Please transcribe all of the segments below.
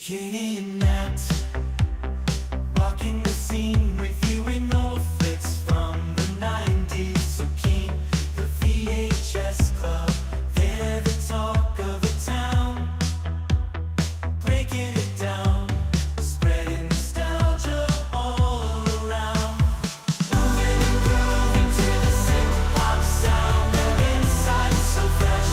Katie and Nat, rocking the scene, reviewing old flicks from the 90s. So keen, the VHS Club, they're the talk of the town. Breaking it down, spreading nostalgia all around. Moving and grooving to the synth-pop sound. Their insight so fresh,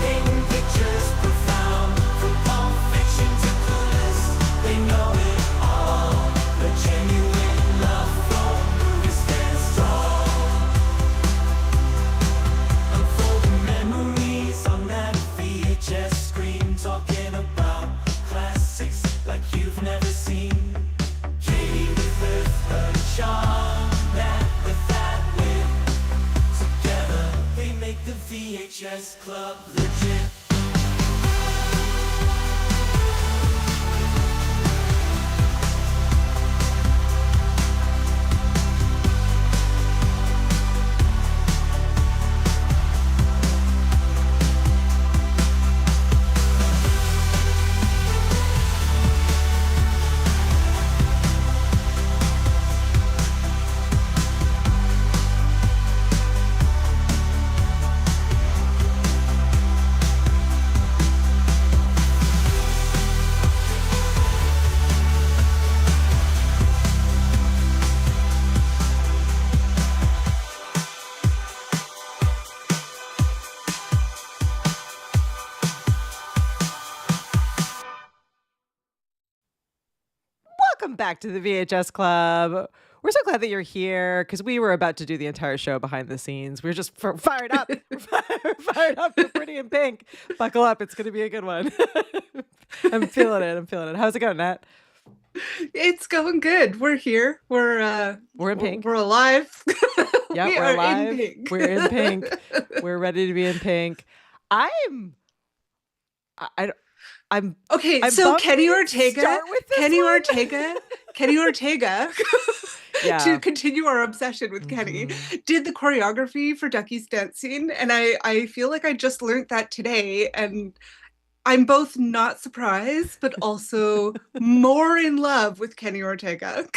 painting pictures profound. From Pulp Fiction to Clueless, they know it all. The genuine love from movies stands strong. Unfolding memories on that VHS screen, talking about classics like you've never seen. Katie with her charm, Matt with that wit. Together they make the VHS Club legit. Welcome back to the VHS Club. We're so glad that you're here because we were about to do the entire show behind the scenes. We were just fired up. We're fired up for Pretty in Pink. Buckle up. It's going to be a good one. I'm feeling it. How's it going, Nat? It's going good. We're here. We're in pink. We're alive. Yeah, we we're are alive. in pink. We're in pink. We're ready to be in pink. I'm Okay, I'm so bummed Kenny we didn't start with this Kenny one. Ortega, Yeah. to continue our obsession with Kenny, did the choreography for Duckie's dance scene, and I feel like I just learned that today, and I'm both not surprised, but also more in love with Kenny Ortega.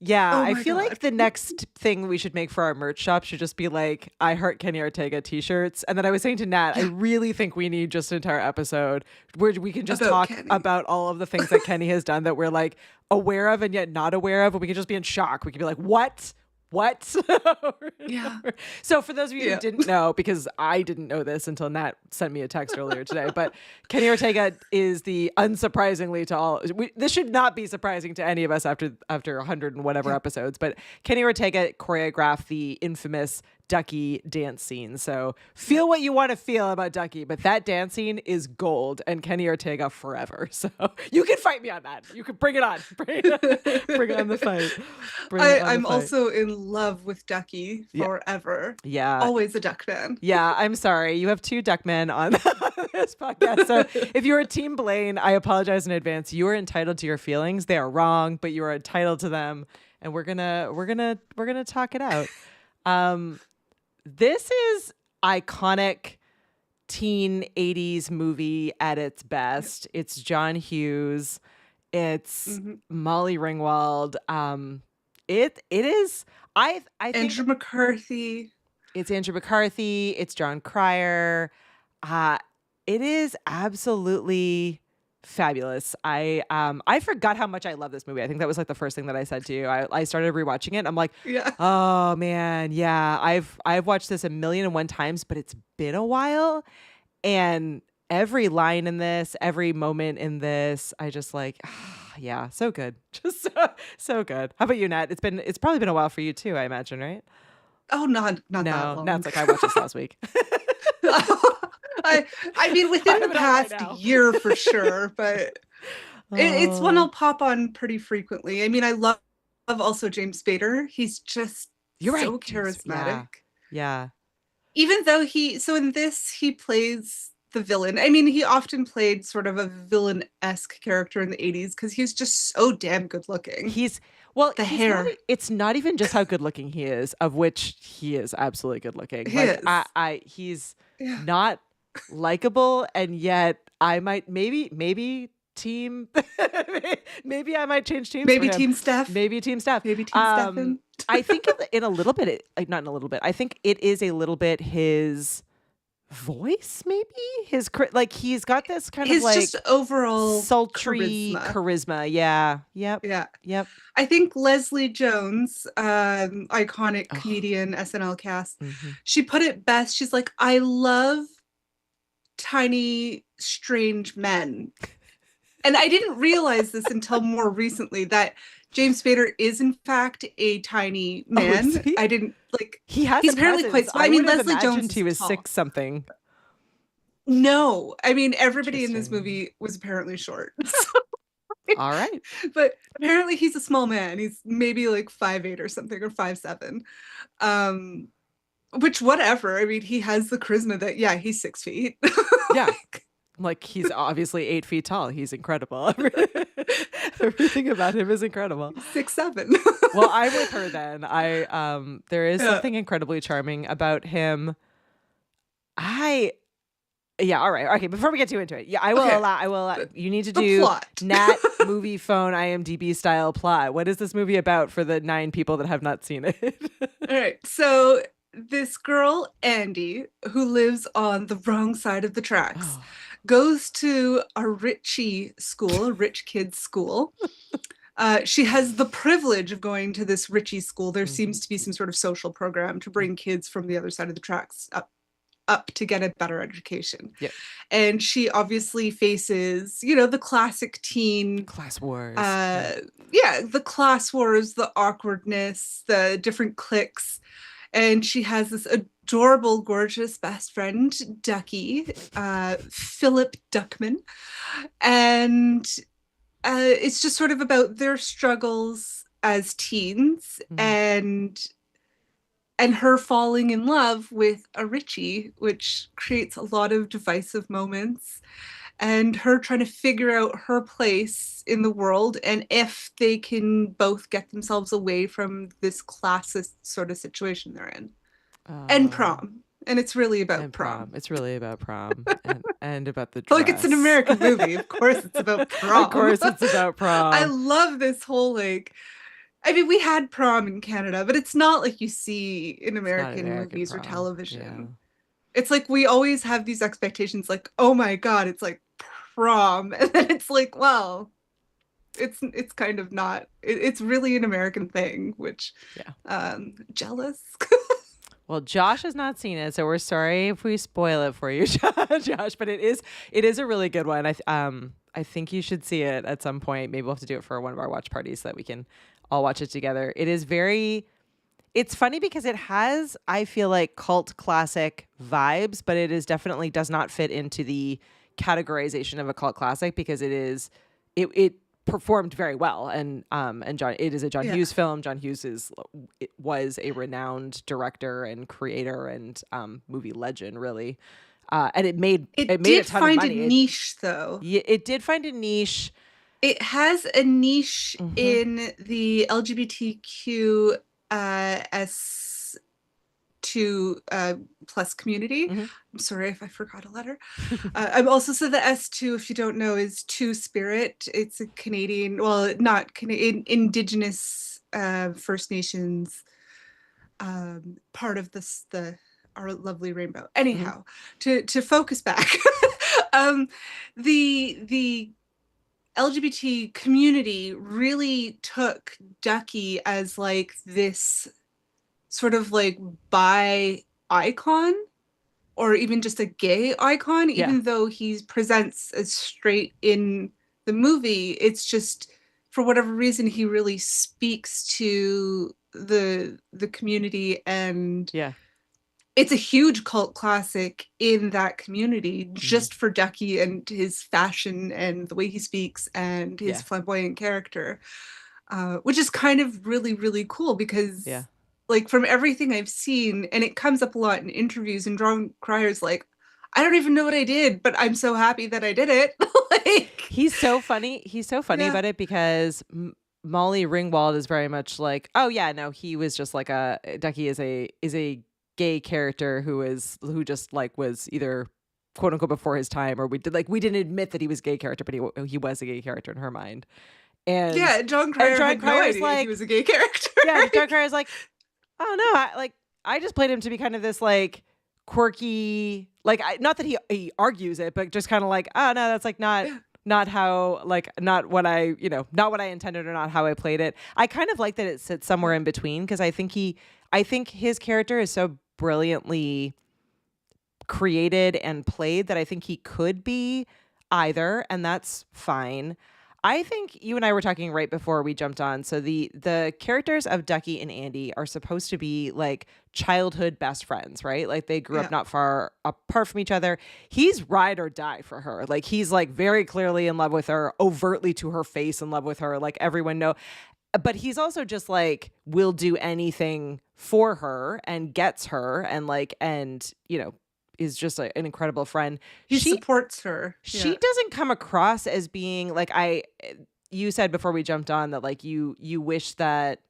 Yeah, Oh I my feel God. like the next thing we should make for our merch shop should just be like I Heart Kenny Ortega t-shirts. And then I was saying to Nat, I really think we need just an entire episode where we can just About talk Kenny. about all of the things that Kenny has done that we're like aware of and yet not aware of. And we can just be in shock. We can be like, what? Yeah. So for those of you Yeah. who didn't know, because I didn't know this until Nat sent me a text earlier today, but Kenny Ortega is the unsurprisingly to all. This should not be surprising to any of us after 100 and whatever episodes, but Kenny Ortega choreographed the infamous Duckie dance scene. So feel what you want to feel about Duckie, but that dance scene is gold and Kenny Ortega forever. So you can fight me on that. You can bring it on. Bring on the fight. I'm also in love with Duckie forever. Yeah. Always a duck fan. Yeah, I'm sorry. You have two duck men on this podcast. So if you're a team Blane, I apologize in advance. You are entitled to your feelings. They are wrong, but you are entitled to them. And we're gonna talk it out. This is iconic teen 80s movie at its best. It's John Hughes. It's Molly Ringwald. It is I think Andrew McCarthy. it's Andrew McCarthy. It's John Cryer. It is absolutely fabulous. I forgot how much I love this movie. I think that was like the first thing that I said to you. I started rewatching it. I'm like, Yeah. oh man, yeah. I've watched this 1,000,001 times, but it's been a while. And every line in this, every moment in this, I just like, yeah, so good. Just so good. How about you, Nat? It's probably been a while for you too, I imagine, right? Oh, not that No, long. Nat's like, I watched this last week. I mean, within I the have it on right past now. year for sure, but it's one I'll pop on pretty frequently. I mean, I love also James Spader. He's just You're right, so James. charismatic. Yeah. Even though so in this, he plays the villain. I mean, he often played sort of a villain-esque character in the 80s because he's just so damn good looking. The hair. It's not even just how good looking he is, of which he is absolutely good looking. He Like is. he's Yeah. not likable, and yet I might maybe team maybe I might change teams for Maybe him. Team Steph. Maybe team Steph. Maybe Team Stefan. I think in a little bit, not in a little bit. I think it is a little bit his voice, maybe his like he's got this kind His of like just overall sultry charisma. Yeah. Yep. Yeah. Yep. I think Leslie Jones, iconic comedian, SNL cast, she put it best. She's like, I love tiny, strange men. And I didn't realize this until more recently that James Spader is in fact a tiny man. I didn't like. He's apparently quite small. I mean, Leslie Jones. He was tall. 6 something. No, I mean everybody in this movie was apparently short. All right, but apparently he's a small man. He's maybe like 5'8" or something, or 5'7". Which whatever. I mean, he has the charisma that he's 6 feet. Yeah. Like he's obviously 8 feet tall. He's incredible. Everything about him is incredible. 6'7". Well, I'm with her then. There is something incredibly charming about him. All right. Okay, before we get too into it, I will you need to do Nat movie phone IMDb style plot. What is this movie about for the 9 people that have not seen it? All right. So this girl, Andie, who lives on the wrong side of the tracks, goes to a richie school, a rich kids school. She has the privilege of going to this richie school. There seems to be some sort of social program to bring kids from the other side of the tracks up to get a better education. Yep. And she obviously faces, the classic teen class wars. The class wars, the awkwardness, the different cliques. And she has this adorable, gorgeous best friend, Duckie, Philip Duckman. And it's just sort of about their struggles as teens and her falling in love with a Richie, which creates a lot of divisive moments, and her trying to figure out her place in the world and if they can both get themselves away from this classist sort of situation they're in. And prom. And it's really about prom. It's really about prom and about the dress. Like, it's an American movie. Of course it's about prom. Of course it's about prom. I love this whole, I mean, we had prom in Canada, but it's not like you see in American movies prom. or television. Yeah. It's like we always have these expectations like, oh my God, it's like prom. And then it's like, well, it's kind of not. It's really an American thing, which, jealous. Well, Josh has not seen it, so we're sorry if we spoil it for you, Josh. But it is a really good one. I think you should see it at some point. Maybe we'll have to do it for one of our watch parties so that we can all watch it together. It's funny because it has, I feel like, cult classic vibes, but it definitely does not fit into the categorization of a cult classic because it performed very well, and it is a John Hughes film. John Hughes was a renowned director and creator and movie legend, really, and it made a ton of money. It did find a niche, though. It did find a niche. It has a niche in the LGBTQ S2 plus community. I'm sorry if I forgot a letter. I'm also said the S2, if you don't know, is Two Spirit. It's a Canadian, well, not Canadian, Indigenous First Nations part of our lovely rainbow. Anyhow, to focus back, the LGBT community really took Duckie as like this sort of like bi icon, or even just a gay icon, even though he presents as straight in the movie. It's just, for whatever reason, he really speaks to the community, and it's a huge cult classic in that community, just for Duckie and his fashion and the way he speaks and his flamboyant character, which is kind of really, really cool because like, from everything I've seen, and it comes up a lot in interviews, and John Cryer's like, I don't even know what I did, but I'm so happy that I did it. Like, he's so funny. He's so funny about it because Molly Ringwald is very much like, oh yeah, no, he was just like Duckie is a gay character who just like was either quote unquote before his time, or we didn't admit that he was a gay character, but he was a gay character in her mind. And Yeah, John Cryer had no Cryer's idea he was a gay character. yeah, John Cryer's like, oh no, I just played him to be kind of this like quirky, like not that he argues it, but just kind of like, oh no, that's like not how, like, not what I intended, or not how I played it. I kind of like that it sits somewhere in between, because I think his character is so brilliantly created and played that I think he could be either, and that's fine. I think you and I were talking right before we jumped on. So the characters of Duckie and Andie are supposed to be like childhood best friends, right? Like they grew up not far apart from each other. He's ride or die for her. Like he's like very clearly in love with her, overtly to her face in love with her. Like everyone know. But he's also just like will do anything for her and gets her and is just an incredible friend. He supports her. She doesn't come across as being like you said before we jumped on that like you wish that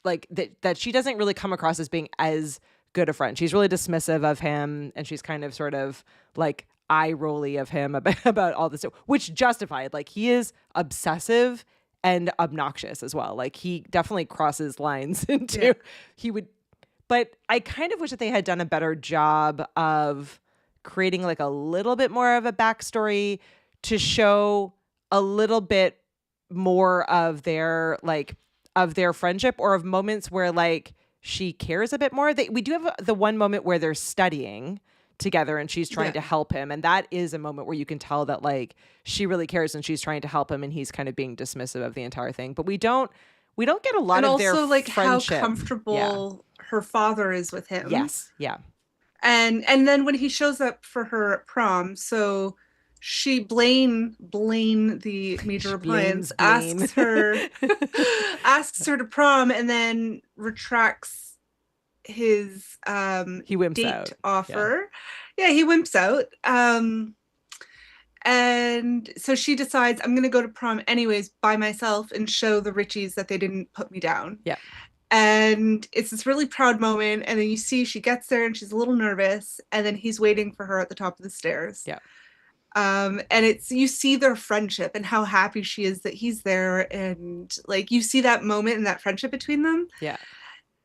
like that she doesn't really come across as being as good a friend. She's really dismissive of him, and she's kind of sort of like eye rolly of him about all this, which justified. Like he is obsessive and obnoxious as well. Like he definitely crosses lines into But I kind of wish that they had done a better job of creating like a little bit more of a backstory to show a little bit more of their friendship, or of moments where like she cares a bit more. We do have the one moment where they're studying together and she's trying to help him, and that is a moment where you can tell that like she really cares and she's trying to help him, and he's kind of being dismissive of the entire thing. But we don't get a lot of their like friendship. How comfortable her father is with him. Yes. Yeah. And then when he shows up for her at prom, so Blane, the major appliance, asks her to prom, and then retracts his he wimps date out. offer. Yeah, he wimps out. And so she decides, I'm going to go to prom anyways by myself and show the Richies that they didn't put me down. Yeah. And it's this really proud moment. And then you see she gets there and she's a little nervous. And then he's waiting for her at the top of the stairs. Yeah. And you see their friendship and how happy she is that he's there. And like, you see that moment and that friendship between them. Yeah.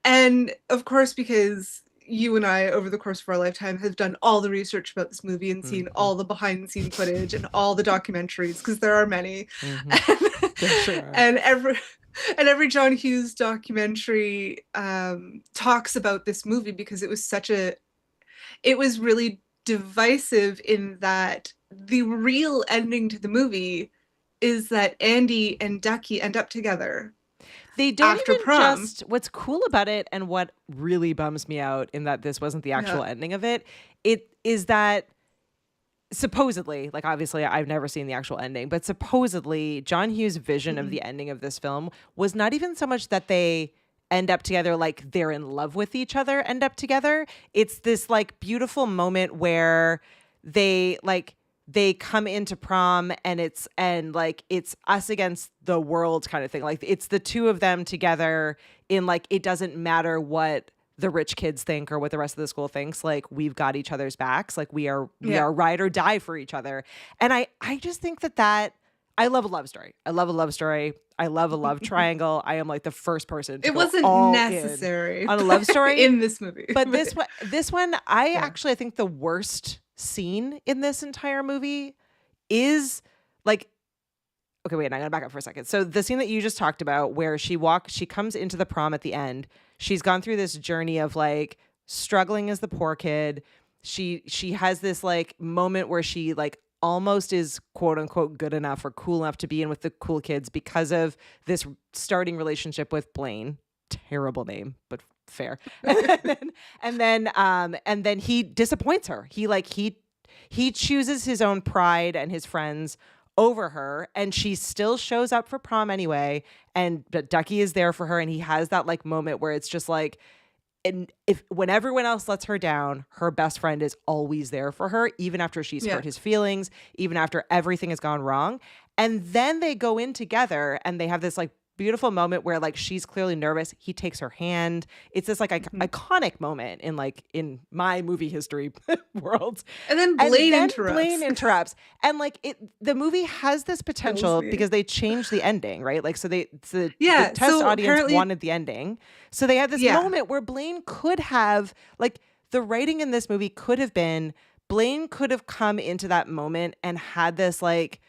And of course, because you and I, over the course of our lifetime, have done all the research about this movie and seen all the behind-the-scene footage and all the documentaries, because there are many. Sure are. And every John Hughes documentary talks about this movie, because it was really divisive in that the real ending to the movie is that Andie and Duckie end up together. They don't after even prom. just, what's cool about it, and what really bums me out in that this wasn't the actual ending of it is that supposedly, like obviously I've never seen the actual ending, but supposedly John Hughes' vision of the ending of this film was not even so much that they end up together, like they're in love with each other, end up together. It's this like beautiful moment where they come into prom, and it's us against the world kind of thing. Like it's the two of them together in like, it doesn't matter what the rich kids think or what the rest of the school thinks. Like we've got each other's backs. Like we are ride or die for each other. And I just think that I love a love story. I love a love story. I love a love triangle. I am like the first person to it go wasn't all necessary on a love story in this movie. But this one, I think the worst scene in this entire movie is like, okay, wait, I'm gonna back up for a second. So the scene that you just talked about, where she comes into the prom at the end. She's gone through this journey of like struggling as the poor kid. She has this like moment where she like almost is quote unquote good enough or cool enough to be in with the cool kids because of this starting relationship with Blane. Terrible name, but fair. and then he disappoints her. He chooses his own pride and his friends over her, and she still shows up for prom anyway, and Duckie is there for her, and he has that like moment where it's just like, and when everyone else lets her down, her best friend is always there for her, even after she's hurt his feelings, even after everything has gone wrong. And then they go in together and they have this like beautiful moment where like she's clearly nervous. He takes her hand. It's this like iconic moment in my movie history world. And then Blane interrupts. Blane interrupts. And like the movie has this potential me. because they changed the ending, right? Like the Yeah, test so audience apparently- wanted the ending. So they had this Yeah. moment where Blane could have like the writing in this movie could have been Blane could have come into that moment and had this like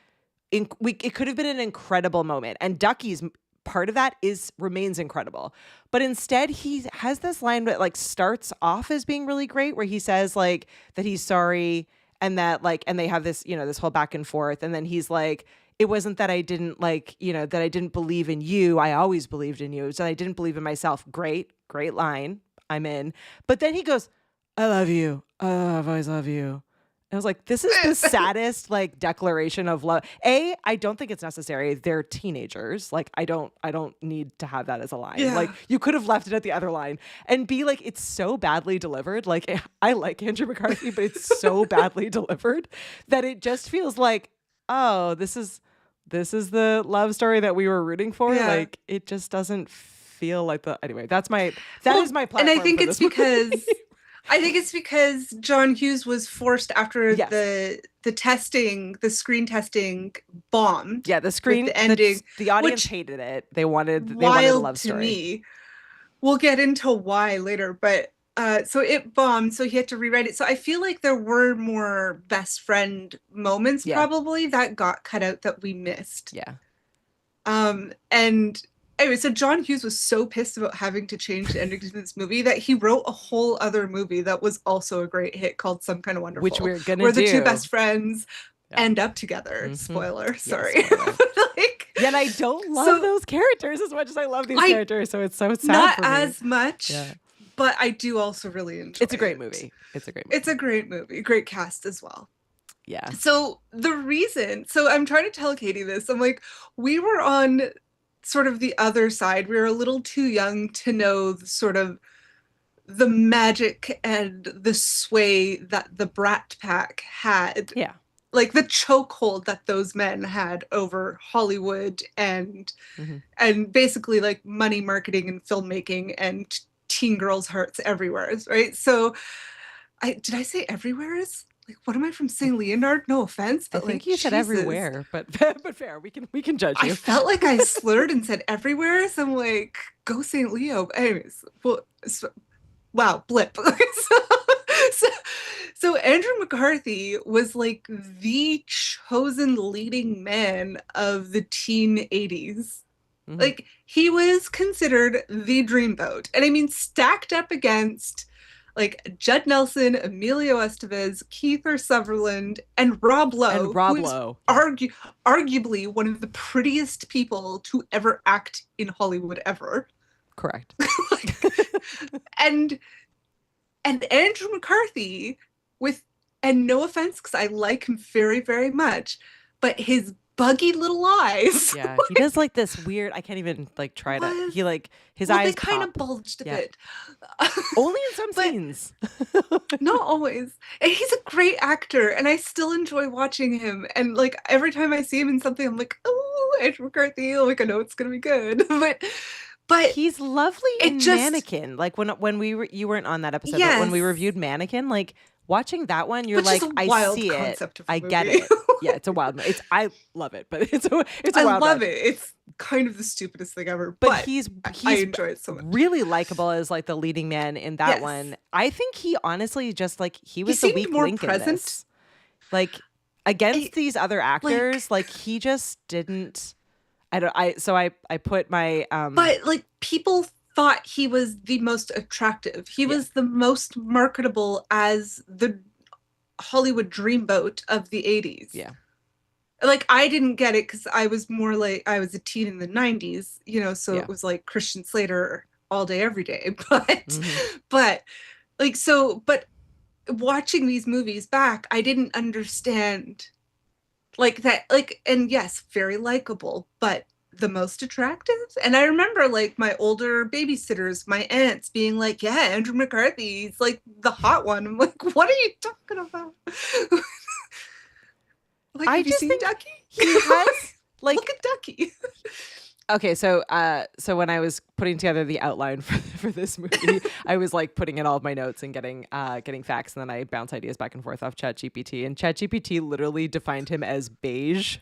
it could have been an incredible moment. And Duckie's part of that remains incredible. But instead he has this line that like starts off as being really great where he says like that he's sorry and that like and they have this, you know, this whole back and forth and then he's like it wasn't that I didn't like, you know, that I didn't believe in you. I always believed in you. So I didn't believe in myself. Great line. I'm in. But then he goes, I love you. Oh, I've always loved you. I was like, this is the saddest like declaration of love. I don't think it's necessary. They're teenagers. Like, I don't need to have that as a line. Yeah. Like, you could have left it at the other line. And B, like, it's so badly delivered. Like, I like Andrew McCarthy, but it's so badly delivered that it just feels like, oh, this is the love story that we were rooting for. Yeah. Like, it just doesn't feel like anyway, that is my platform. And I think for it's this movie. because I think it's because John Hughes was forced after Yes. the screen testing bombed. Yeah, the screen the ending, the audience which hated it. They wanted a Wild love to story. me. We'll get into why later, but so it bombed, so he had to rewrite it. So I feel like there were more best friend moments Yeah. probably that got cut out that we missed. Yeah. And anyway, so John Hughes was so pissed about having to change the ending to this movie that he wrote a whole other movie that was also a great hit called Some Kind of Wonderful. Which we're gonna where the do. two best friends Yeah. end up together. Mhm. Spoiler, Yeah, sorry. spoiler. Like, Yeah, and I don't love So- those characters as much as I love these I- characters, so it's so sad not for me. as much, Yeah. but I do also really enjoy It's a great it. movie. It's a great movie. It's a great movie, great cast as well. Yeah. So so I'm trying to tell Katie this. I'm like, we were on sort of the other side. We were a little too young to know the magic and the sway that the Brat Pack had. Yeah. Like the chokehold that those men had over Hollywood and Mhm. and basically like money marketing and filmmaking and teen girls' hearts everywhere, right? So did I say everywhere? Like, what am I from St. Leonard? No offense, I but think like, you said Jesus. everywhere, but fair. We can judge you. I felt like I slurred and said everywhere, so I'm like, go St. Leo. Anyways, well, wow, blip. So Andrew McCarthy was like the chosen leading man of the teen 80s. Mhm. Like, he was considered the dreamboat. And I mean, stacked up against like Judd Nelson, Emilio Estevez, Kiefer Sutherland, and Rob Lowe. And Rob who's Lowe. arguably one of the prettiest people to ever act in Hollywood ever. Correct. And Andrew McCarthy and no offense, because I like him very, very much, but his buggy little eyes. Yeah. He does like this weird, I can't even like try to What? he like his Well, eyes they kind pop. of bulged a Yeah. bit. Only in some But- scenes. Not always. And he's a great actor, and I still enjoy watching him. And like every time I see him in something, I'm like, oh, Andrew McCarthy, like I know it's gonna be good. But He's lovely it in just- Mannequin. Like when you weren't on that episode, but when we Yes. reviewed Mannequin, like watching that one, you're which like, is a I wild see it. concept of a I get movie. it. Yeah, it's a wild. I love it, but it's a I wild. love ride. it. It's kind of the stupidest thing ever. But he's I enjoy it so much. really likable as like the leading man in that Yes. one. I think he honestly just like he was the seemed weak more link in present. this. Like against I- these other actors, like he just didn't. I put my But like people thought he was the most attractive. He was the most marketable as the Hollywood dreamboat of the 80s. Yeah. Like I didn't get it because I was more like I was a teen in the 90s, so Yeah. it was like Christian Slater all day, every day. But Mhm. but watching these movies back, I didn't understand like that, like, and yes, very likable, but the most attractive. And I remember like my older babysitters, my aunts being like, yeah, Andrew McCarthy, he's like the hot one. I'm like, what are you talking about? Like, I have you just seen think Duckie? he has like Look at Duckie. Okay, so when I was putting together the outline for this movie, I was like putting in all of my notes and getting facts, and then I bounce ideas back and forth off ChatGPT, and ChatGPT literally defined him as beige,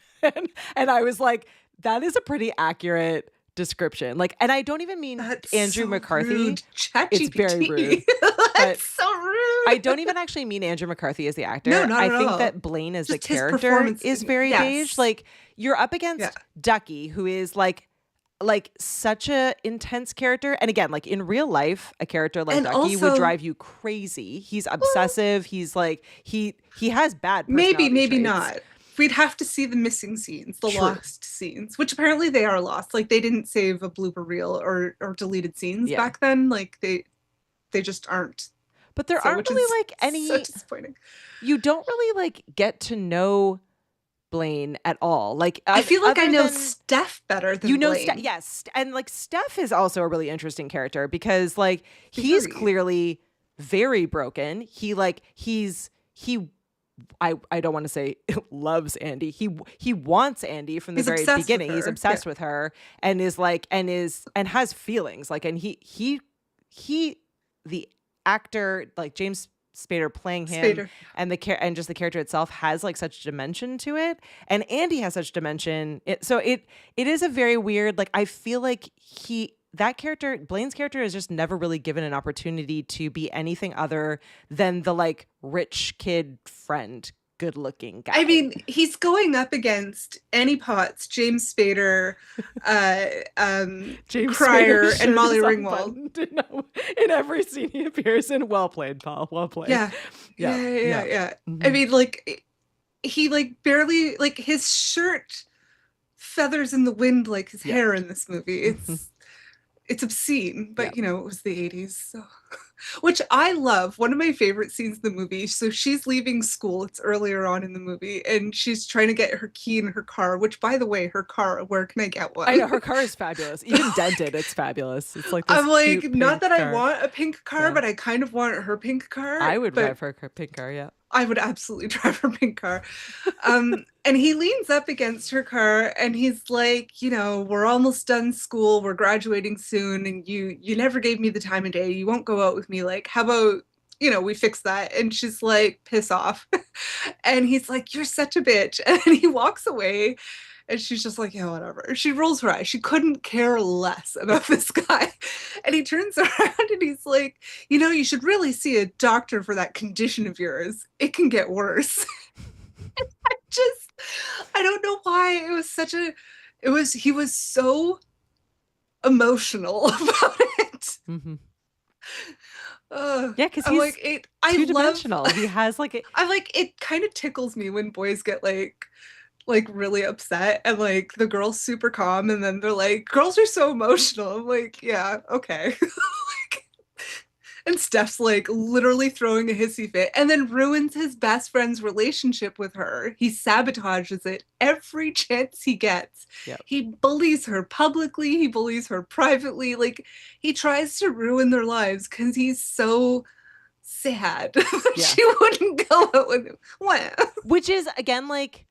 and I was like, that is a pretty accurate description. Like, and I don't even mean That's Andrew so McCarthy. rude. It's very rude. That's But so rude. I don't even actually mean Andrew McCarthy as the actor. No, not I at think all. that Blane as the Just his character performance is in- very yes. beige. Like, you're up against Yeah. Duckie, who is like such a intense character. And again, like in real life, a character like And Duckie would also- drive you crazy. He's obsessive. He's like he has bad Maybe, personality maybe traits. not. We'd have to see the missing scenes, the True. lost scenes, which apparently they are lost. Like they didn't save a blooper reel or deleted scenes Yeah. back then. Like they just aren't. But there So, aren't which really is like any. so disappointing. You don't really like get to know Blane at all. Like I feel like I other know than- Steph better than you know Blane. yes, and like Steph is also a really interesting character because like he's Very. clearly very broken. I don't want to say loves Andie. He wants Andie from the He's very obsessed with beginning. He's her. obsessed with her and is like and has feelings. Like and he the actor like James Spader playing him Spader. and just the character itself has like such dimension to it, and Andie has such dimension. So it is a very weird, like I feel like that character, Blaine's character, is just never really given an opportunity to be anything other than the like rich kid friend, good looking guy. I mean, he's going up against Annie Potts, James Spader, James Cryer, Spader's shirt and Molly is Ringwald. unbuttoned in every scene he appears in. Well played, Paul. Well played. Yeah. Yeah, Yeah. yeah. I mean, like he like barely like his shirt feathers in the wind like his hair in this movie. It's obscene, but Yeah. you know, it was the 80s. So. Which I love. One of my favorite scenes in the movie. So she's leaving school. It's earlier on in the movie, and she's trying to get her key in her car, which by the way, her car, where can I get one? I know her car is fabulous. Even dented, it's fabulous. It's like this I'm like, cute not pink that car. I want a pink car, Yeah. but I kind of want her pink car. I would but drive her pink car. Yeah. I would absolutely drive her pink car. And he leans up against her car and he's like, you know, we're almost done school. We're graduating soon. And you never gave me the time of day. You won't go out with me. Like, how about, you know, we fix that? And she's like, piss off. And he's like, you're such a bitch. And he walks away. And she's just like, yeah, whatever. She rolls her eyes. She couldn't care less about this guy. And he turns around and he's like, you know, you should really see a doctor for that condition of yours. It can get worse. I don't know why it was such a, he was so emotional about it. Mm-hmm. Yeah, because he's like it. I love. two-dimensional. He has like I like it. Kind of tickles me when boys get like really upset and like the girl's super calm and then they're like, girls are so emotional. I'm like, yeah, okay. Like, and Steph's like literally throwing a hissy fit and then ruins his best friend's relationship with her. He sabotages it every chance he gets. Yep. He bullies her publicly, he bullies her privately. Like he tries to ruin their lives because he's so sad that Yeah. she wouldn't go out with him. What? which is again like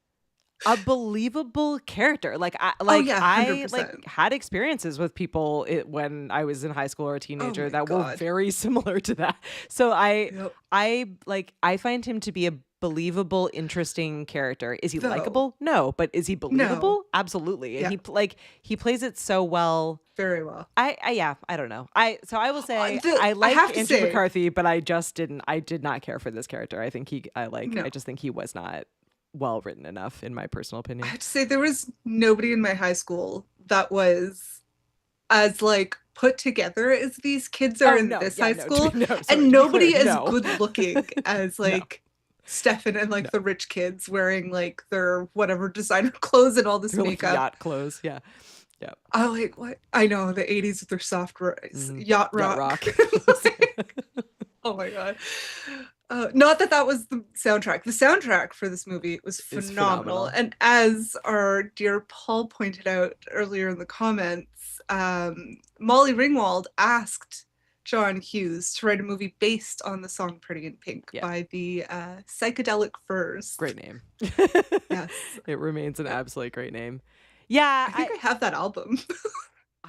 a believable character. Like I yeah, I 100%. like had experiences with people when I was in high school or a teenager my that were God. very similar to that. So Yep. I find him to be a believable, interesting character. Is he Though. likable? No, but is he believable? Absolutely. And Yeah. he plays it so well. Very well. I don't know. I will say I I like have to Andrew say- McCarthy, but I did not care for this character. I think I No. just think he was not well written enough in my personal opinion. I have to say there was nobody in my high school that was as like put together as these kids are in this high school. And nobody as good looking as like Stefan and like the rich kids wearing like their whatever designer clothes and all this Like makeup. yacht clothes. Yeah. Yeah. I like what I know the 80s with their soft Mhm. yacht Yacht rock. rock. Oh my god. Not that was the soundtrack. The soundtrack for this movie was Is phenomenal. phenomenal. And as our dear Paul pointed out earlier in the comments, Molly Ringwald asked John Hughes to write a movie based on the song Pretty in Pink Yeah. by the Psychedelic Furs. Great name. Yes. It remains an absolutely great name. Yeah, I think I have that album,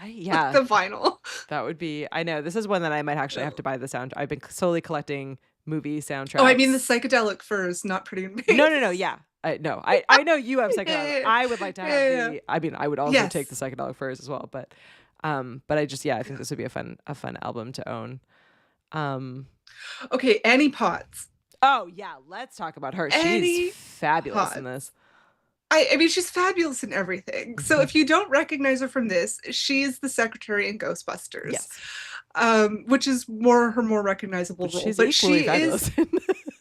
yeah, the vinyl. that would be. I know this is one that I might actually have to buy the sound. I've been slowly collecting movie soundtracks. Oh, I mean the Psychedelic Furs, not Pretty in Pink. No. Yeah, I know you have psychedelic. Yeah. I would like to have Yeah. the. I mean, I would also Yes. take the Psychedelic Furs as well, but I just I think this would be a fun album to own. Okay, Annie Potts. Oh yeah, let's talk about her. Annie She's fabulous in Potts. this. I mean, she's fabulous in everything. So if you don't recognize her from this, she's the secretary in Ghostbusters. Yes, Which is her more recognizable role. she's But equally she fabulous.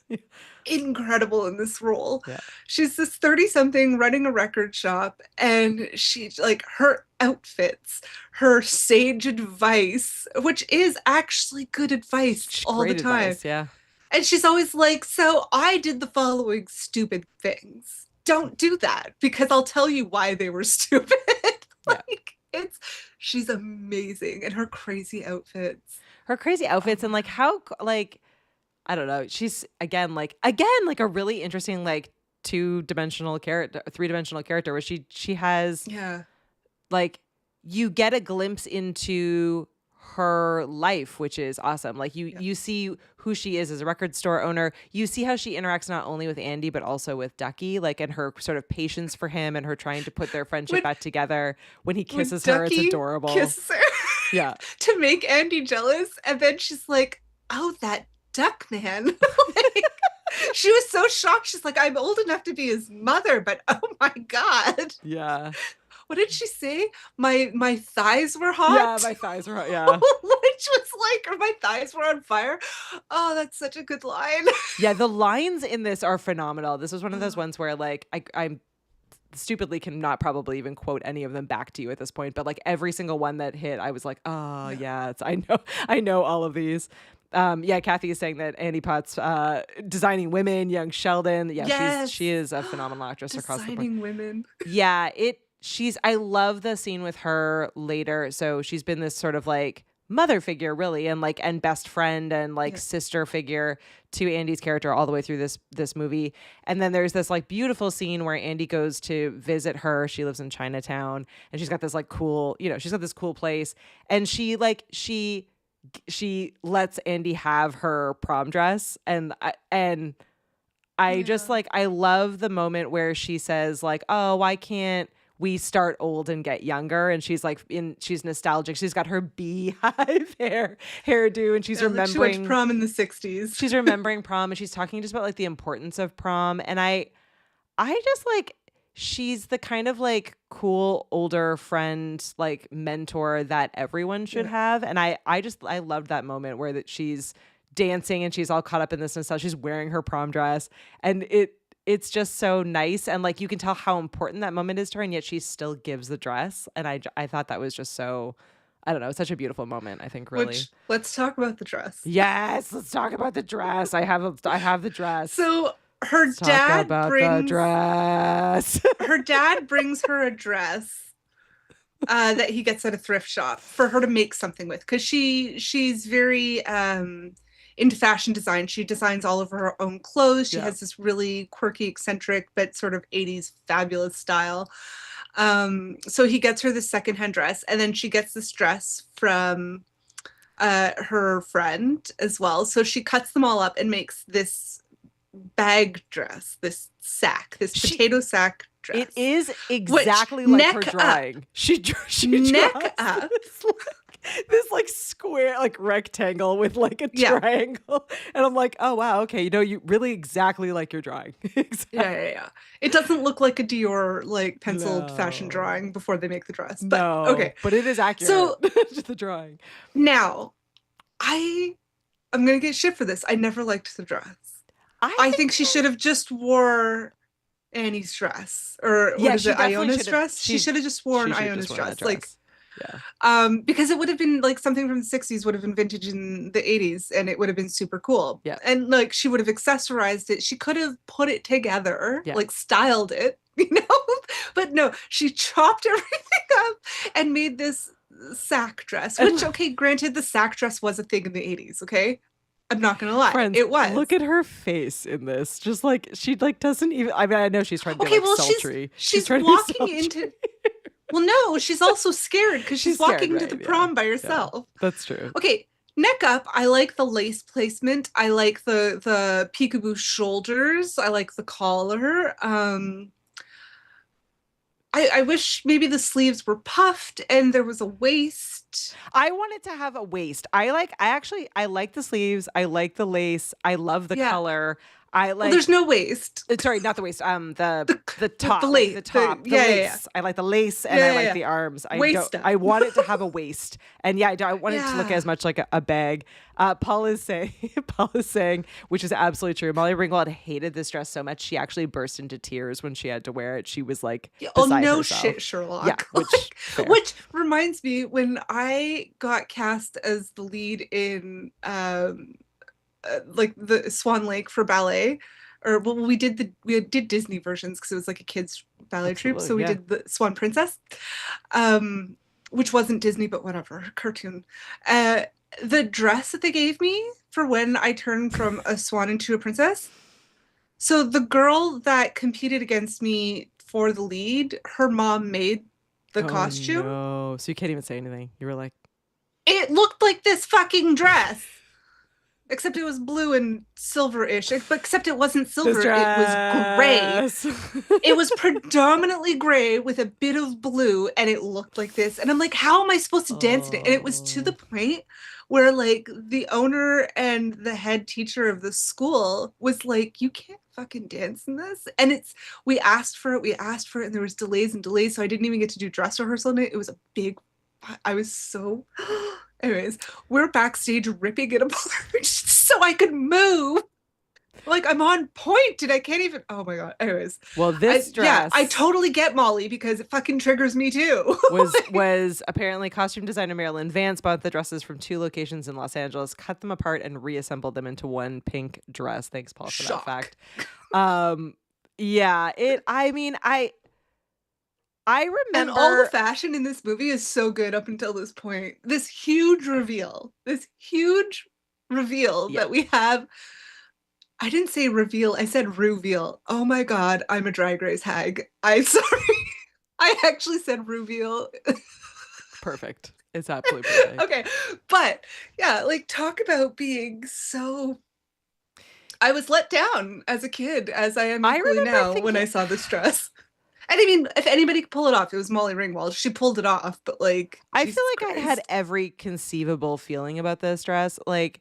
is incredible in this role. Yeah. She's this 30-something running a record shop, and she's like, her outfits, her sage advice, which is actually good advice all Great the time. advice, yeah. And she's always like, so I did the following stupid things. Don't do that, because I'll tell you why they were stupid. She's amazing, and her crazy outfits. Her crazy outfits and like how like I don't know. She's again like a really interesting like 2-dimensional character, 3-dimensional character where she has like you get a glimpse into her life, which is awesome. Like you see who she is as a record store owner. You see how she interacts not only with Andie but also with Duckie, like, and her sort of patience for him and her trying to put their friendship back together. When he kisses her, it's adorable. Kisses her Yeah. to make Andie jealous, and then she's like, "Oh, that duck man." Like, she was so shocked. She's like, "I'm old enough to be his mother, but oh my god." Yeah. What did she say? My thighs were hot. Yeah, my thighs were hot. Yeah. Which was like, or my thighs were on fire. Oh, that's such a good line. Yeah, the lines in this are phenomenal. This was one of those ones where like I'm stupidly cannot probably even quote any of them back to you at this point, but like every single one that hit, I was like, oh yeah, I know all of these. Kathy is saying that Annie Potts designing women, young Sheldon. Yeah, Yes. she is a phenomenal actress across the board. Designing women. Yeah, I love the scene with her later. So she's been this sort of like mother figure really, and best friend and like sister figure to Andie's character all the way through this movie. And then there's this like beautiful scene where Andie goes to visit her. She lives in Chinatown and she's got this like cool, she's got this cool place, and she lets Andie have her prom dress, and I just like, I love the moment where she says like, oh, why can't we start old and get younger? And she's like, she's nostalgic. She's got her beehive hairdo, and she's remembering she went to prom in the 60s. She's remembering prom, and she's talking just about like the importance of prom. And I just like, she's the kind of like cool older friend, like mentor that everyone should have. And I loved that moment where that she's dancing and she's all caught up in this nostalgia. She's wearing her prom dress, and it's just so nice, and like you can tell how important that moment is to her, and yet she still gives the dress. And I thought that was just so, I don't know, such a beautiful moment, I think, really. Let's talk about the dress. Yes, let's talk about the dress. I have the dress. So her Let's dad talk about brings the dress. her dad brings her a dress that he gets at a thrift shop for her to make something with, because she's very into fashion design. She designs all of her own clothes. She has this really quirky, eccentric, but sort of 80s fabulous style. So he gets her this secondhand dress, and then she gets this dress from her friend as well. So she cuts them all up and makes this bag dress, this potato sack dress. It is exactly like her drawing. She neck draws up. this like square, like rectangle with like a triangle, and I'm like, oh wow, okay, you really exactly like your drawing. Exactly. Yeah. It doesn't look like a Dior like penciled fashion drawing before they make the dress. But no, okay, but it is accurate. So to the drawing. Now, I'm gonna get shit for this. I never liked the dress. I think she should have just wore Annie's dress, or what is it, Iona's dress? She should have just worn Iona's dress. Like, because it would have been like something from the 60s, would have been vintage in the 80s, and it would have been super cool. Yeah. And like she would have accessorized it. She could have put it together, like styled it, but no, she chopped everything up and made this sack dress, which, okay, granted, the sack dress was a thing in the 80s, okay? I'm not gonna lie. Friends, it was. Look at her face in this. Just like she like doesn't even. I mean, I know she's trying to be like sultry. She's trying to be walking sultry. into. Well, no, she's also scared because she's scared, walking to right, the yeah. prom by Yeah, herself. that's true. Okay, neck up, I like the lace placement. I like the peekaboo shoulders. I like the collar. I wish maybe the sleeves were puffed and there was a waist. I wanted to have a waist. I like the sleeves. I like the lace. I love the Yeah. color. I Well, like there's no waist. sorry, not the waist. The top, the like lace. the top, the Yeah, lace. yeah, yeah. I like the lace, and Yeah, I yeah, like yeah. the arms. Waist stuff. I want it to have a waist, and yeah, I want it to look Yeah. as much like a bag. Paul is saying, which is absolutely true. Molly Ringwald hated this dress so much she actually burst into tears when she had to wear it. She was like, Oh, beside no herself. shit, Sherlock. Yeah, fair. Which reminds me, when I got cast as the lead in like the Swan Lake for ballet, or well, we did Disney versions because it was like a kids ballet troupe, so Absolutely, we yeah. did the Swan Princess, which wasn't Disney, but whatever, cartoon. The dress that they gave me for when I turned from a swan into a princess. So the girl that competed against me for the lead, her mom made the costume. No, so you can't even say anything. You were like, It looked like this fucking dress. Except it was blue and silver-ish. But except it wasn't silver, this it was gray. dress. It was predominantly gray with a bit of blue, and it looked like this. And I'm like, how am I supposed to dance in it? And it was to the point where like the owner and the head teacher of the school was like, you can't fucking dance in this. And we asked for it, and there was delays and delays, so I didn't even get to do dress rehearsal in it. It was a big, I was so anyways, we're backstage ripping it apart so I could move. Like I'm on point and I can't even, oh my God. Anyways. Well, this dress. Yeah, I totally get Molly because it fucking triggers me too. was apparently costume designer Marilyn Vance bought the dresses from 2 locations in Los Angeles, cut them apart, and reassembled them into one pink dress. Thanks, Paul, for Shock. that fact. Yeah, I remember, And all the fashion in this movie is so good up until this point. This huge reveal Yeah. that we have. I didn't say reveal, I said reveal. Oh my God, I'm a Drag Race hag. I'm sorry. I actually said reveal. perfect. It's absolutely perfect. Okay, but yeah, like talk about being so. I was let down as a kid, as I am I equally remember now when thinking- I saw this dress. And I mean, if anybody could pull it off, it was Molly Ringwald. She pulled it off, but like, I Jesus feel like I had Christ. every conceivable feeling about this dress. Like,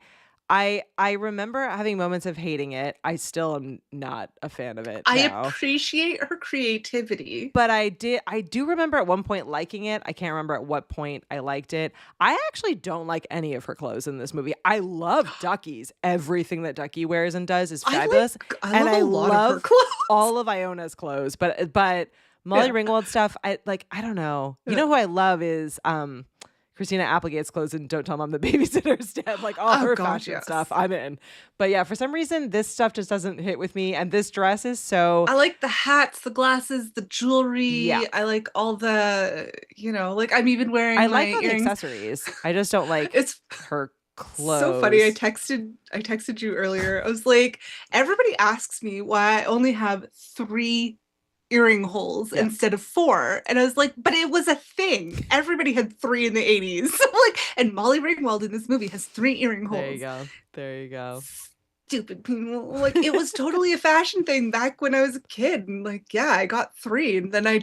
I remember having moments of hating it. I still am not a fan of it I now. appreciate her creativity. But I do remember at one point liking it. I can't remember at what point I liked it. I actually don't like any of her clothes in this movie. I love Duckie's. Everything that Duckie wears and does is fabulous. I love a lot of her clothes. all of Iona's clothes. But Molly Yeah. Ringwald stuff, I don't know. You know who I love is Christina Applegate's clothes and Don't Tell Mom the Babysitter's Dead. Like all Oh, her God, fashion yes. stuff, I'm in. But yeah, for some reason, this stuff just doesn't hit with me. And this dress is so. I like the hats, the glasses, the jewelry. Yeah. I like all the, like I'm even wearing I my like all the earrings. accessories. I just don't like It's her clothes. so funny. I texted you earlier. I was like, everybody asks me why I only have 3 earring holes Yeah. instead of 4. And I was like, but it was a thing. Everybody had 3 in the 80s. Like, and Molly Ringwald in this movie has 3 earring holes. There you go. Stupid people. Like, it was totally a fashion thing back when I was a kid. And like, yeah, I got 3. And then a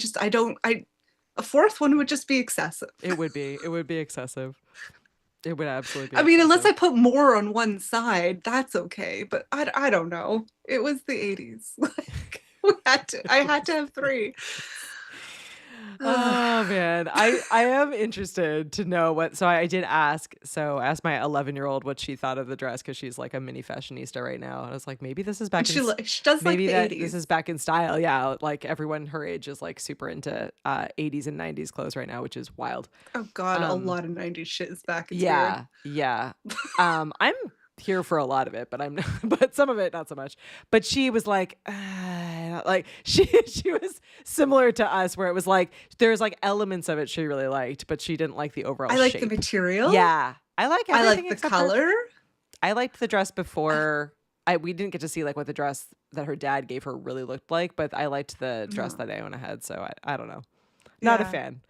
4th one would just be excessive. It would be excessive. It would absolutely be. I mean, unless I excessive. put more on one side, that's okay. But I don't know. It was the 80s. Like, I had to have 3. Oh man, I am interested to know what. So I did ask. So I asked my 11-year-old what she thought of the dress because she's like a mini fashionista right now. And I was like, maybe this is back. She does like maybe the that 80s. this is back in style. Yeah, like everyone her age is like super into 80s and 90s clothes right now, which is wild. Oh God, a lot of 90s shit is back. It's Yeah. I'm here for a lot of it, but but some of it not so much. But she was like she was similar to us, where it was like there's like elements of it she really liked, but she didn't like the overall I like shape. the material. Yeah, I like I everything like the except her- color. I liked the dress before. We didn't get to see like what the dress that her dad gave her really looked like, but I liked the dress that Iona had. So I don't know, not a Yeah. fan.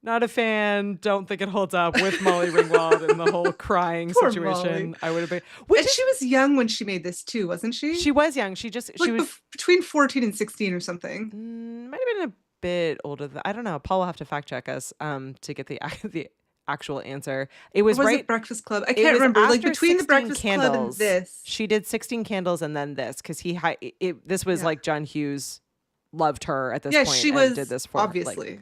Not a fan. Don't think it holds up with Molly Ringwald and the whole crying Poor situation. Molly. I would have been. And she was young when she made this too, wasn't she? She was young. She like was between 14 and 16 or something. might have been a bit older than I don't know. Paul will have to fact check us to get the actual answer. It was, Or was right. it Breakfast Club? I It can't was remember. Like after between the 16 Breakfast Club and Candles. this. She did 16 Candles and then this because this was Yeah. like John Hughes loved her at this Yeah, point she and was did this for her, obviously.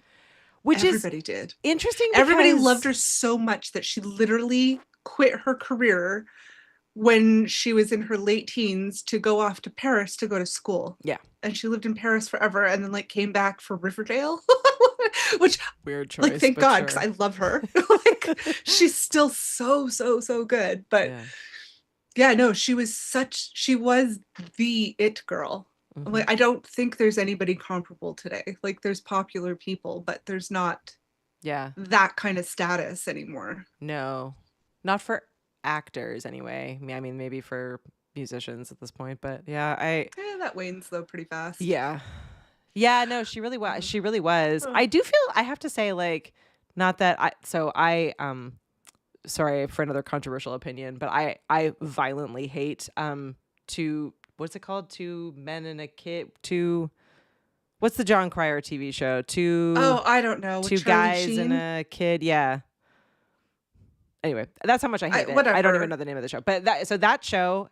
which Everybody is did. interesting. Everybody because- loved her so much that she literally quit her career when she was in her late teens to go off to Paris to go to school. Yeah. And she lived in Paris forever and then like came back for Riverdale, which Weird choice. like thank but God sure. because I love her. Like she's still so good. But yeah, no, she was the it girl. Mhm. Like I don't think there's anybody comparable today. Like there's popular people, but there's not Yeah. that kind of status anymore. No, not for actors anyway. I mean, maybe for musicians at this point, but yeah, Yeah, that wanes though pretty fast. yeah, no, she really was. She really was. Oh. I do feel I have to say, like, not that sorry for another controversial opinion, but I violently hate what's it called? Two men and a kid. What's the John Cryer TV show? Oh, I don't know. With two Charlie guys Sheen? and a kid. Yeah. Anyway, that's how much I hate it. I don't whatever. even know the name of the show, but that show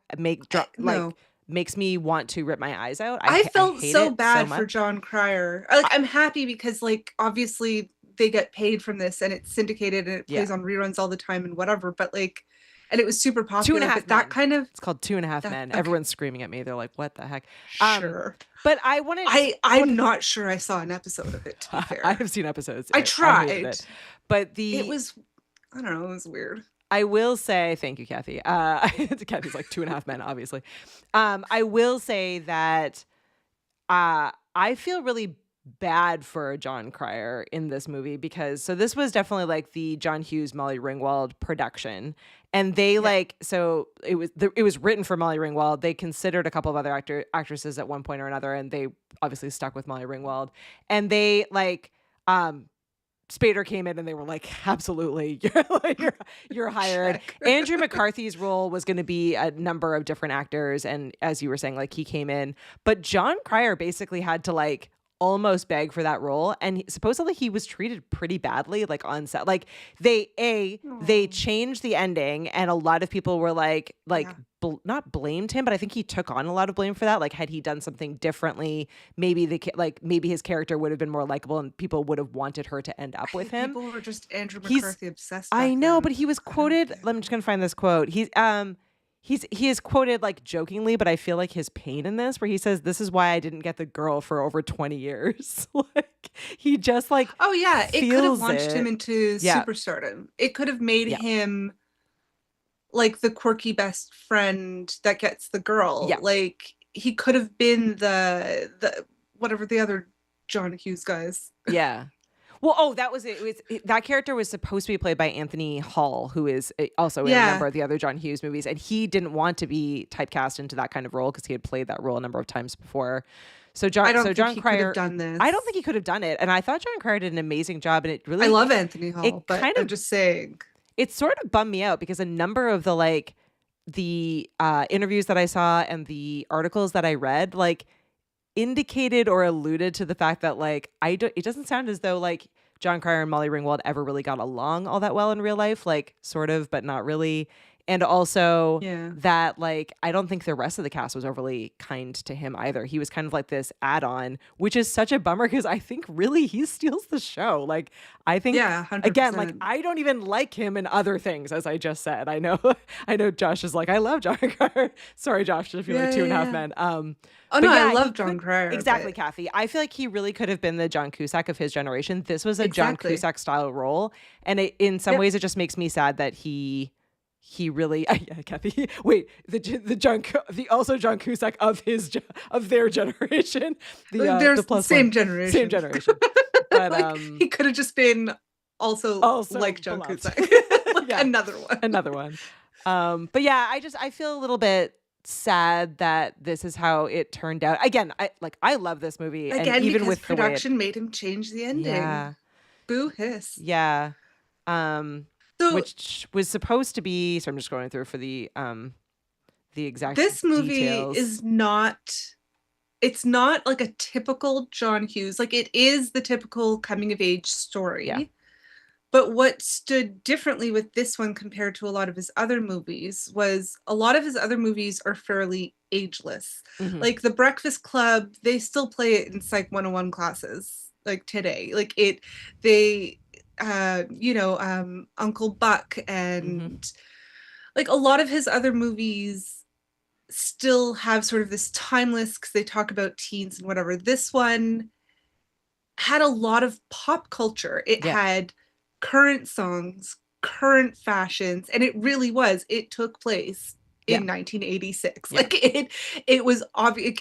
No. makes me want to rip my eyes out. I felt hate so it bad for much. John Cryer. Like, I'm happy because, like, obviously they get paid from this and it's syndicated and it plays on reruns all the time and whatever. But like, and it was super popular. 2.5 But that Men. kind of It's called 2.5 Men. okay. Everyone's screaming at me. They're like, "What the heck?" Sure. But I wanted. I'm not sure I saw an episode of it. To be fair, I have seen episodes. I hated tried. it. But It was, I don't know. It was weird. I will say, thank you, Kathy. Kathy's like 2.5 Men, obviously. I will say that I feel really bad for John Cryer in this movie because this was definitely like the John Hughes, Molly Ringwald production. And they it was written for Molly Ringwald. They considered a couple of other actresses at one point or another, and they obviously stuck with Molly Ringwald. And they Spader came in and they were like, absolutely, you're hired. Andrew McCarthy's role was going to be a number of different actors. And as you were saying, like he came in, but John Cryer basically had to like almost beg for that role. And supposedly he was treated pretty badly, like on set. Like they changed the ending and a lot of people were not blamed him, but I think he took on a lot of blame for that. Like, had he done something differently, maybe maybe his character would have been more likable and people would have wanted her to end up with him. People were just Andrew McCarthy obsessed. I know, then. but he was quoted. I'm just gonna find this quote. He is quoted like jokingly, but I feel like his pain in this, where he says, "This is why I didn't get the girl for over 20 years." Like he just like oh yeah, it could have feels launched him into Yeah. superstardom. It could have made Yeah. him like the quirky best friend that gets the girl. Yeah. Like he could have been the whatever the other John Hughes guys. Yeah. Well, that was it. That character was supposed to be played by Anthony Hall, who is also in a number of the other John Hughes movies, and he didn't want to be typecast into that kind of role because he had played that role a number of times before. So John Cryer Cryer have done this. I don't think he could have done it, and I thought John Cryer did an amazing job, and it really I love Anthony Hall, it but kind of- I'm just saying. it sort of bummed me out because a number of the interviews that I saw and the articles that I read indicated or alluded to the fact that it doesn't sound as though John Cryer and Molly Ringwald ever really got along all that well in real life, sort of, but not really. And also that I don't think the rest of the cast was overly kind to him either. He was kind of like this add-on, which is such a bummer because I think really he steals the show. I think 100%. again, I don't even like him in other things, as I just said. I know Josh is I love John Cryer. Sorry, Josh, if you like 2.5 Men. Oh no, I love John Cryer. Exactly, but... Kathy. I feel like he really could have been the John Cusack of his generation. This was a John Cusack style role, and in some ways, it just makes me sad that he really, Kathy. Wait, the John Cusack of their generation. The plus same one. generation. Same generation. But he could have just been also like John beloved. Cusack. Another one. But yeah, I feel a little bit sad that this is how it turned out. Again, I love this movie, Again, and even because with production made him change the ending. Yeah. Boo hiss. Yeah. Um, So which was supposed to be, so I'm just going through for the exact this movie details. is not, it's not like a typical John Hughes. Like it is the typical coming of age story. Yeah. But what stood differently with this one compared to a lot of his other movies was a lot of his other movies are fairly ageless. Mhm. Like The Breakfast Club, they still play it in Psych 101 classes like today. Like it, they, Uncle Buck and like a lot of his other movies still have sort of this timeless because they talk about teens and whatever. This one had a lot of pop culture. It Yeah. had current songs, current fashions, and it really was. It took place Yeah. in 1986. Yeah. Like it was obvious.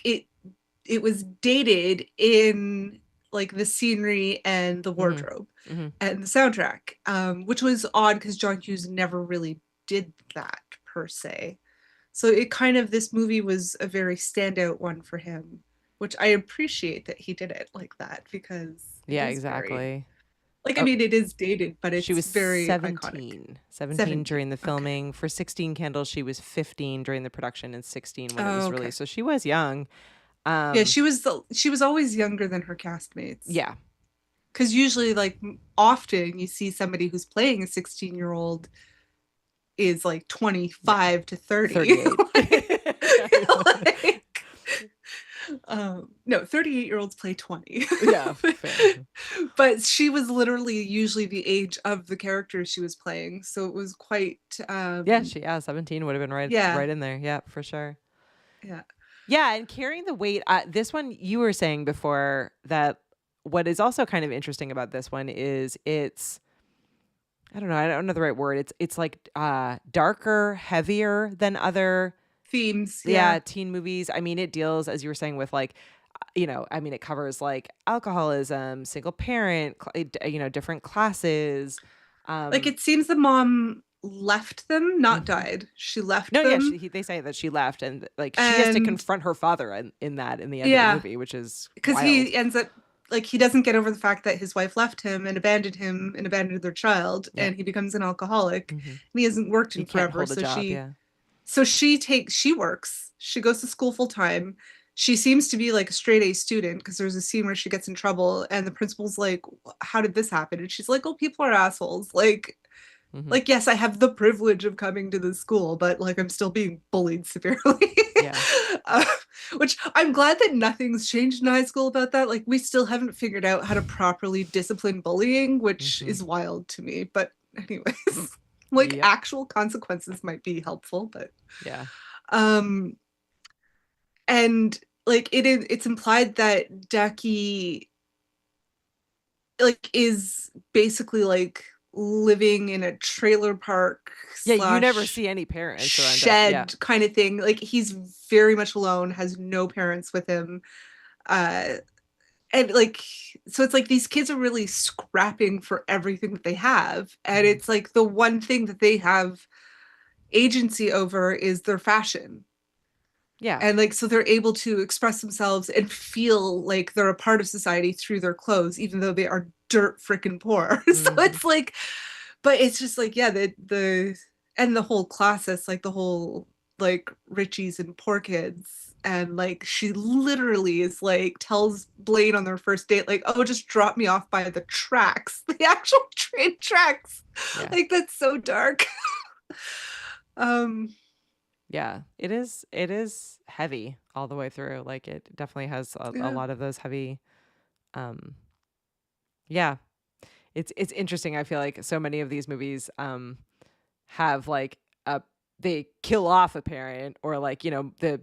It was dated in like the scenery and the wardrobe Mhm. and the soundtrack, which was odd because John Hughes never really did that per se. So it kind of, this movie was a very standout one for him, which I appreciate that he did it like that because it Yeah, is very, exactly. like, I Oh, mean, it is dated, but she it's was very iconic. 17 during the 17. Okay. filming. For 16 Candles, she was 15 during the production and 16 when it Oh, was okay. released. So she was young. Yeah, she was always younger than her castmates. Yeah. Because usually, like, often you see somebody who's playing a 16-year-old is like 25 to 30. 38. Like, no, 38-year-olds play 20. Yeah, fair. But she was literally usually the age of the character she was playing. So it was quite Yeah, 17 would have been right in there. Yeah, for sure. yeah. Yeah, and carrying the weight. This one, you were saying before that what is also kind of interesting about this one is it's, I don't know the right word. It's like darker, heavier than other Themes, yeah. teen movies. I mean, it deals, as you were saying, with like, it covers like alcoholism, single parent, different classes. Like it seems the mom left them, not died. She left No, yeah, them. they say that she left, and like she has to And confront her father in the end of the yeah, movie, which is because wild. he ends up, like, he doesn't get over the fact that his wife left him and abandoned their child, Yeah. and he becomes an alcoholic, Mhm. and he hasn't worked in He can't forever. hold a job. Yeah. So she works. She goes to school full time. She seems to be like a straight A student because there's a scene where she gets in trouble and the principal's like, "How did this happen?" And she's like, "Oh, people are assholes. Mhm. Like, yes, I have the privilege of coming to this school, but like I'm still being bullied severely." Yeah. Uh, which I'm glad that nothing's changed in high school about that. Like we still haven't figured out how to properly discipline bullying, which is wild to me. But anyways, like Yep. actual consequences might be helpful, but Yeah. and like it's implied that Duckie like is basically like living in a trailer park Yeah, you never slash see any parents around. shed kind of thing. Like he's very much alone, has no parents with him. And like, so it's like these kids are really scrapping for everything that they have, and it's like the one thing that they have agency over is their fashion. Yeah. And like, so they're able to express themselves and feel like they're a part of society through their clothes, even though they are dirt freaking poor. So it's like, but it's just like, yeah, and the whole class, like the whole like Richies and poor kids. And like, she literally is like, tells Blane on their first date, like, "Oh, just drop me off by the tracks," the actual train tracks. Yeah. Like, that's so dark. Yeah, it is heavy all the way through. Like it definitely has a Yeah. lot of those heavy yeah. It's interesting. I feel like so many of these movies have like they kill off a parent, or like, the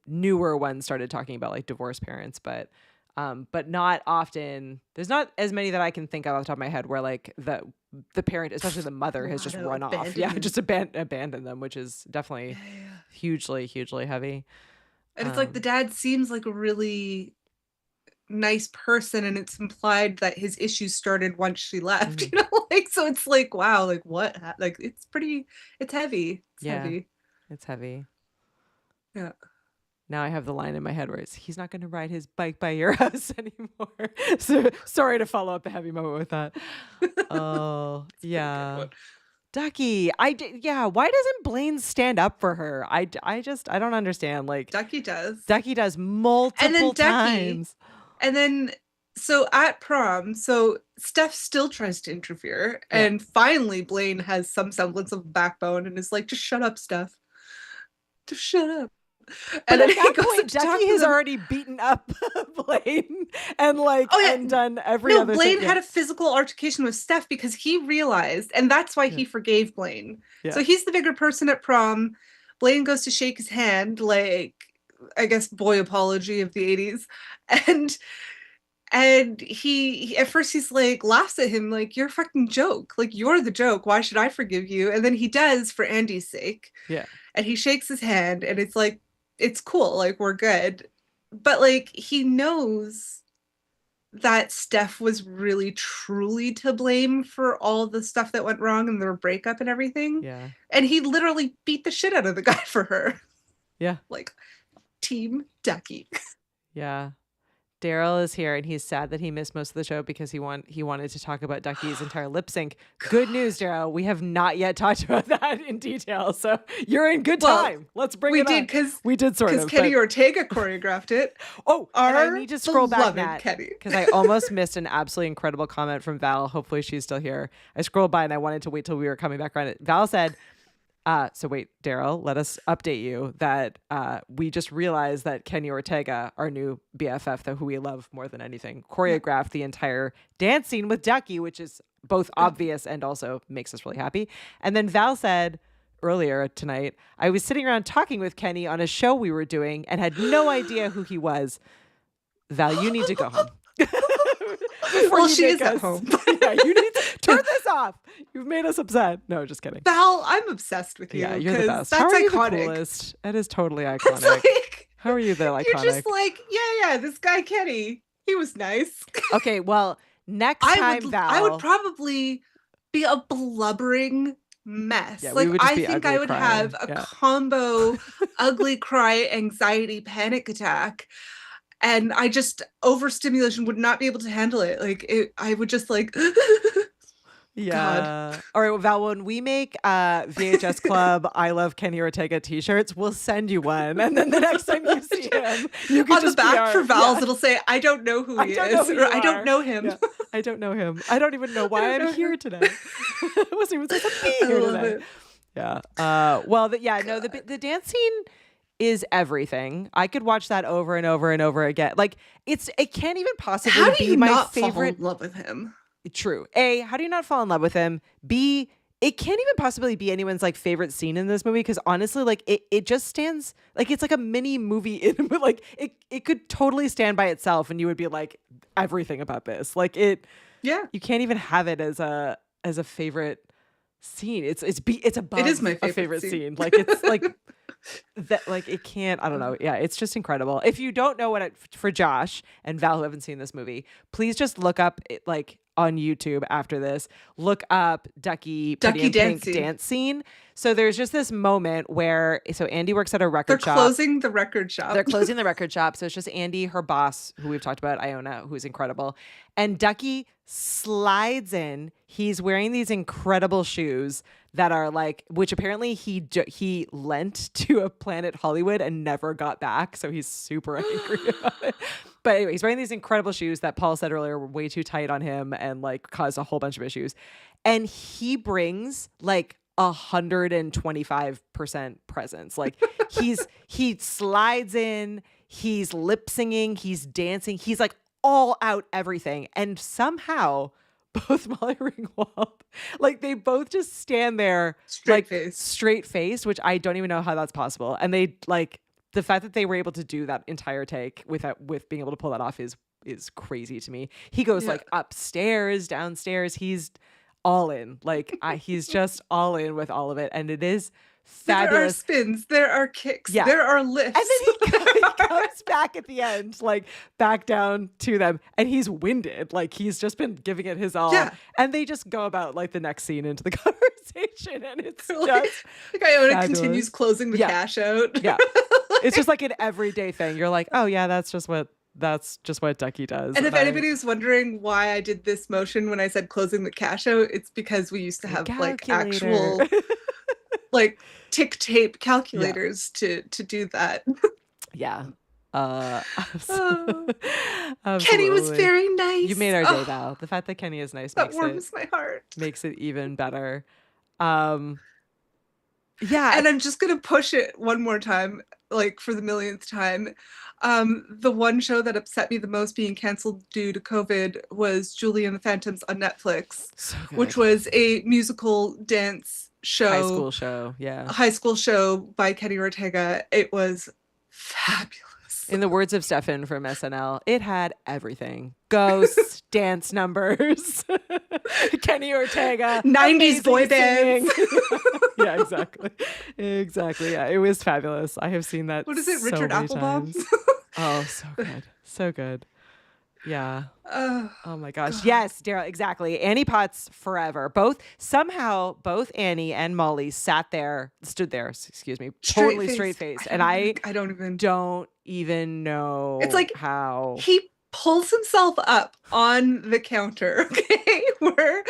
newer ones started talking about like divorced parents, but not often. There's not as many that I can think of off the top of my head where like the parent, especially the mother, has just lot of run off. Yeah, abandonment. just abandon them, which is definitely hugely heavy. And it's like the dad seems like a really nice person, and it's implied that his issues started once she left, you know, like, so it's like, wow, like what, like it's heavy. It's Yeah. heavy. It's heavy. Yeah. Now I have the line in my head where he's not going to ride his bike by your house anymore. So sorry to follow up the heavy moment with that. Oh, yeah. Duckie, yeah. Why doesn't Blane stand up for her? I don't understand. Like Duckie does. Duckie does multiple times. And then, so at prom, so Steph still tries to interfere. Yeah. And finally, Blane has some semblance of backbone and is like, just shut up, Steph. Just shut up. But And at then he that goes point, to talk Duckie to has them. already beaten up Blane and and done every No, other Blane thing. had a physical altercation with Steph because he realized, and that's why he forgave Blane. Yeah. So he's the bigger person at prom. Blane goes to shake his hand, like, I guess, boy apology of the 80s. And he at first he's like, laughs at him, like, you're a fucking joke. Like, you're the joke. Why should I forgive you? And then he does for Andie's sake. Yeah. And he shakes his hand and it's like, it's cool. Like, we're good. But like, he knows that Steph was really truly to blame for all the stuff that went wrong in their breakup and everything. Yeah. And he literally beat the shit out of the guy for her. Yeah. Like, Team Duckie. Yeah. Daryl is here and he's sad that he missed most of the show because he wanted to talk about Duckie's entire lip sync. Good news, Daryl. We have not yet talked about that in detail. So you're in good time. Let's bring it on. We did sort of. Because Kenny Ortega choreographed it. Oh, and I Our need to scroll back, beloved Nat, Kenny. because I almost missed an absolutely incredible comment from Val. Hopefully she's still here. I scrolled by and I wanted to wait till we were coming back around it. Val said, so wait, Daryl, let us update you that we just realized that Kenny Ortega, our new BFF, who we love more than anything, choreographed the entire dance scene with Duckie, which is both obvious and also makes us really happy. And then Val said earlier tonight, I was sitting around talking with Kenny on a show we were doing and had no idea who he was. Val, you need to go home. Well, she is at home. Yeah, you need to turn this off. You've made us upset. No, just kidding. Val, I'm obsessed with you. Yeah, you're the best. That's How are you iconic. the coolest? That is totally It's iconic. like, How are you the iconic? you're just like, yeah, this guy Kenny, he was nice. Okay, well, next time, Val. I would probably be a blubbering mess. Yeah, we like, would just I be think ugly I would crying. have a Yeah. combo ugly cry, anxiety, panic attack. And I just, overstimulation would not be able to handle it. Like, I would just like, Yeah. All right, well, Val, when we make VHS Club I Love Kenny Ortega t-shirts, we'll send you one. And then the next time you see him, you can on the just back for Val's, Yeah. it'll say, I don't know who he don't know is. who Or, you I are." don't know him. Yeah. I don't know him. I don't even know why I'm here today. I wasn't even supposed to be here love today. it. Yeah. Well, the dance scene is everything. I could watch that over and over and over again. Like, it can't even possibly How do be you my not favorite. fall in love with him? True. A, how do you not fall in love with him? B, it can't even possibly be anyone's like favorite scene in this movie because honestly, like it just stands like it's like a mini movie in like it could totally stand by itself and you would be like everything about this. Like Yeah. you can't even have it as a favorite scene. It's above It is my a favorite favorite scene. scene. Like it's like that like it can't, I don't know. Yeah, it's just incredible. If you don't know for Josh and Val who haven't seen this movie, please just look up it like on YouTube after this. Look up Duckie Pretty in Pink dance scene. So there's just this moment where Andie works at a record They're shop. closing the record shop. They're closing the record shop. So it's just Andie, her boss, who we've talked about, Iona, who's incredible. And Duckie slides in. He's wearing these incredible shoes that are like, which apparently he lent to a Planet Hollywood and never got back. So he's super angry about it. But anyway, he's wearing these incredible shoes that Paul said earlier were way too tight on him and like caused a whole bunch of issues. And he brings like 125% presence. Like he slides in, he's lip singing, he's dancing, he's like all out everything. And somehow both Molly Ringwald, like they both just stand there straight face, which I don't even know how that's possible. And they like the fact that they were able to do that entire take with being able to pull that off is crazy to me. He goes like upstairs, downstairs. He's all in. Like he's just all in with all of it. And it is fabulous. There are spins, there are kicks, Yeah. there are lifts. And then he comes back at the end, like back down to them, and he's winded. Like he's just been giving it his all. Yeah. And they just go about like the next scene into the conversation, and it's like just Iona fabulous. continues closing the cash out. Yeah. It's just like an everyday thing. You're like, oh yeah, that's just what Duckie does. And if anybody's wondering why I did this motion when I said closing the cash out, it's because we used to have like actual like tick tape calculators to do that. Yeah. Kenny was very nice. You made our day, Val. The fact that Kenny is nice that warms my heart. Makes it even better. Yeah. And I'm just gonna push it one more time, like for the millionth time. The one show that upset me the most being canceled due to COVID was Julie and the Phantoms on Netflix, which was a musical dance show. High school show, yeah. A high school show by Kenny Ortega. It was fabulous. In the words of Stefan from SNL, it had everything. Ghosts, dance numbers, Kenny Ortega, 90s boy bands. Yeah, exactly. Exactly. Yeah, it was fabulous. I have seen that. What is it, so Richard many Applebaum? times. Oh, so good. So good. Yeah. Oh my gosh. God. Yes, Daryl, exactly. Annie Potts forever. Both Annie and Molly stood there, totally straight faced. And I don't even know it's like how he pulls himself up on the counter, okay, where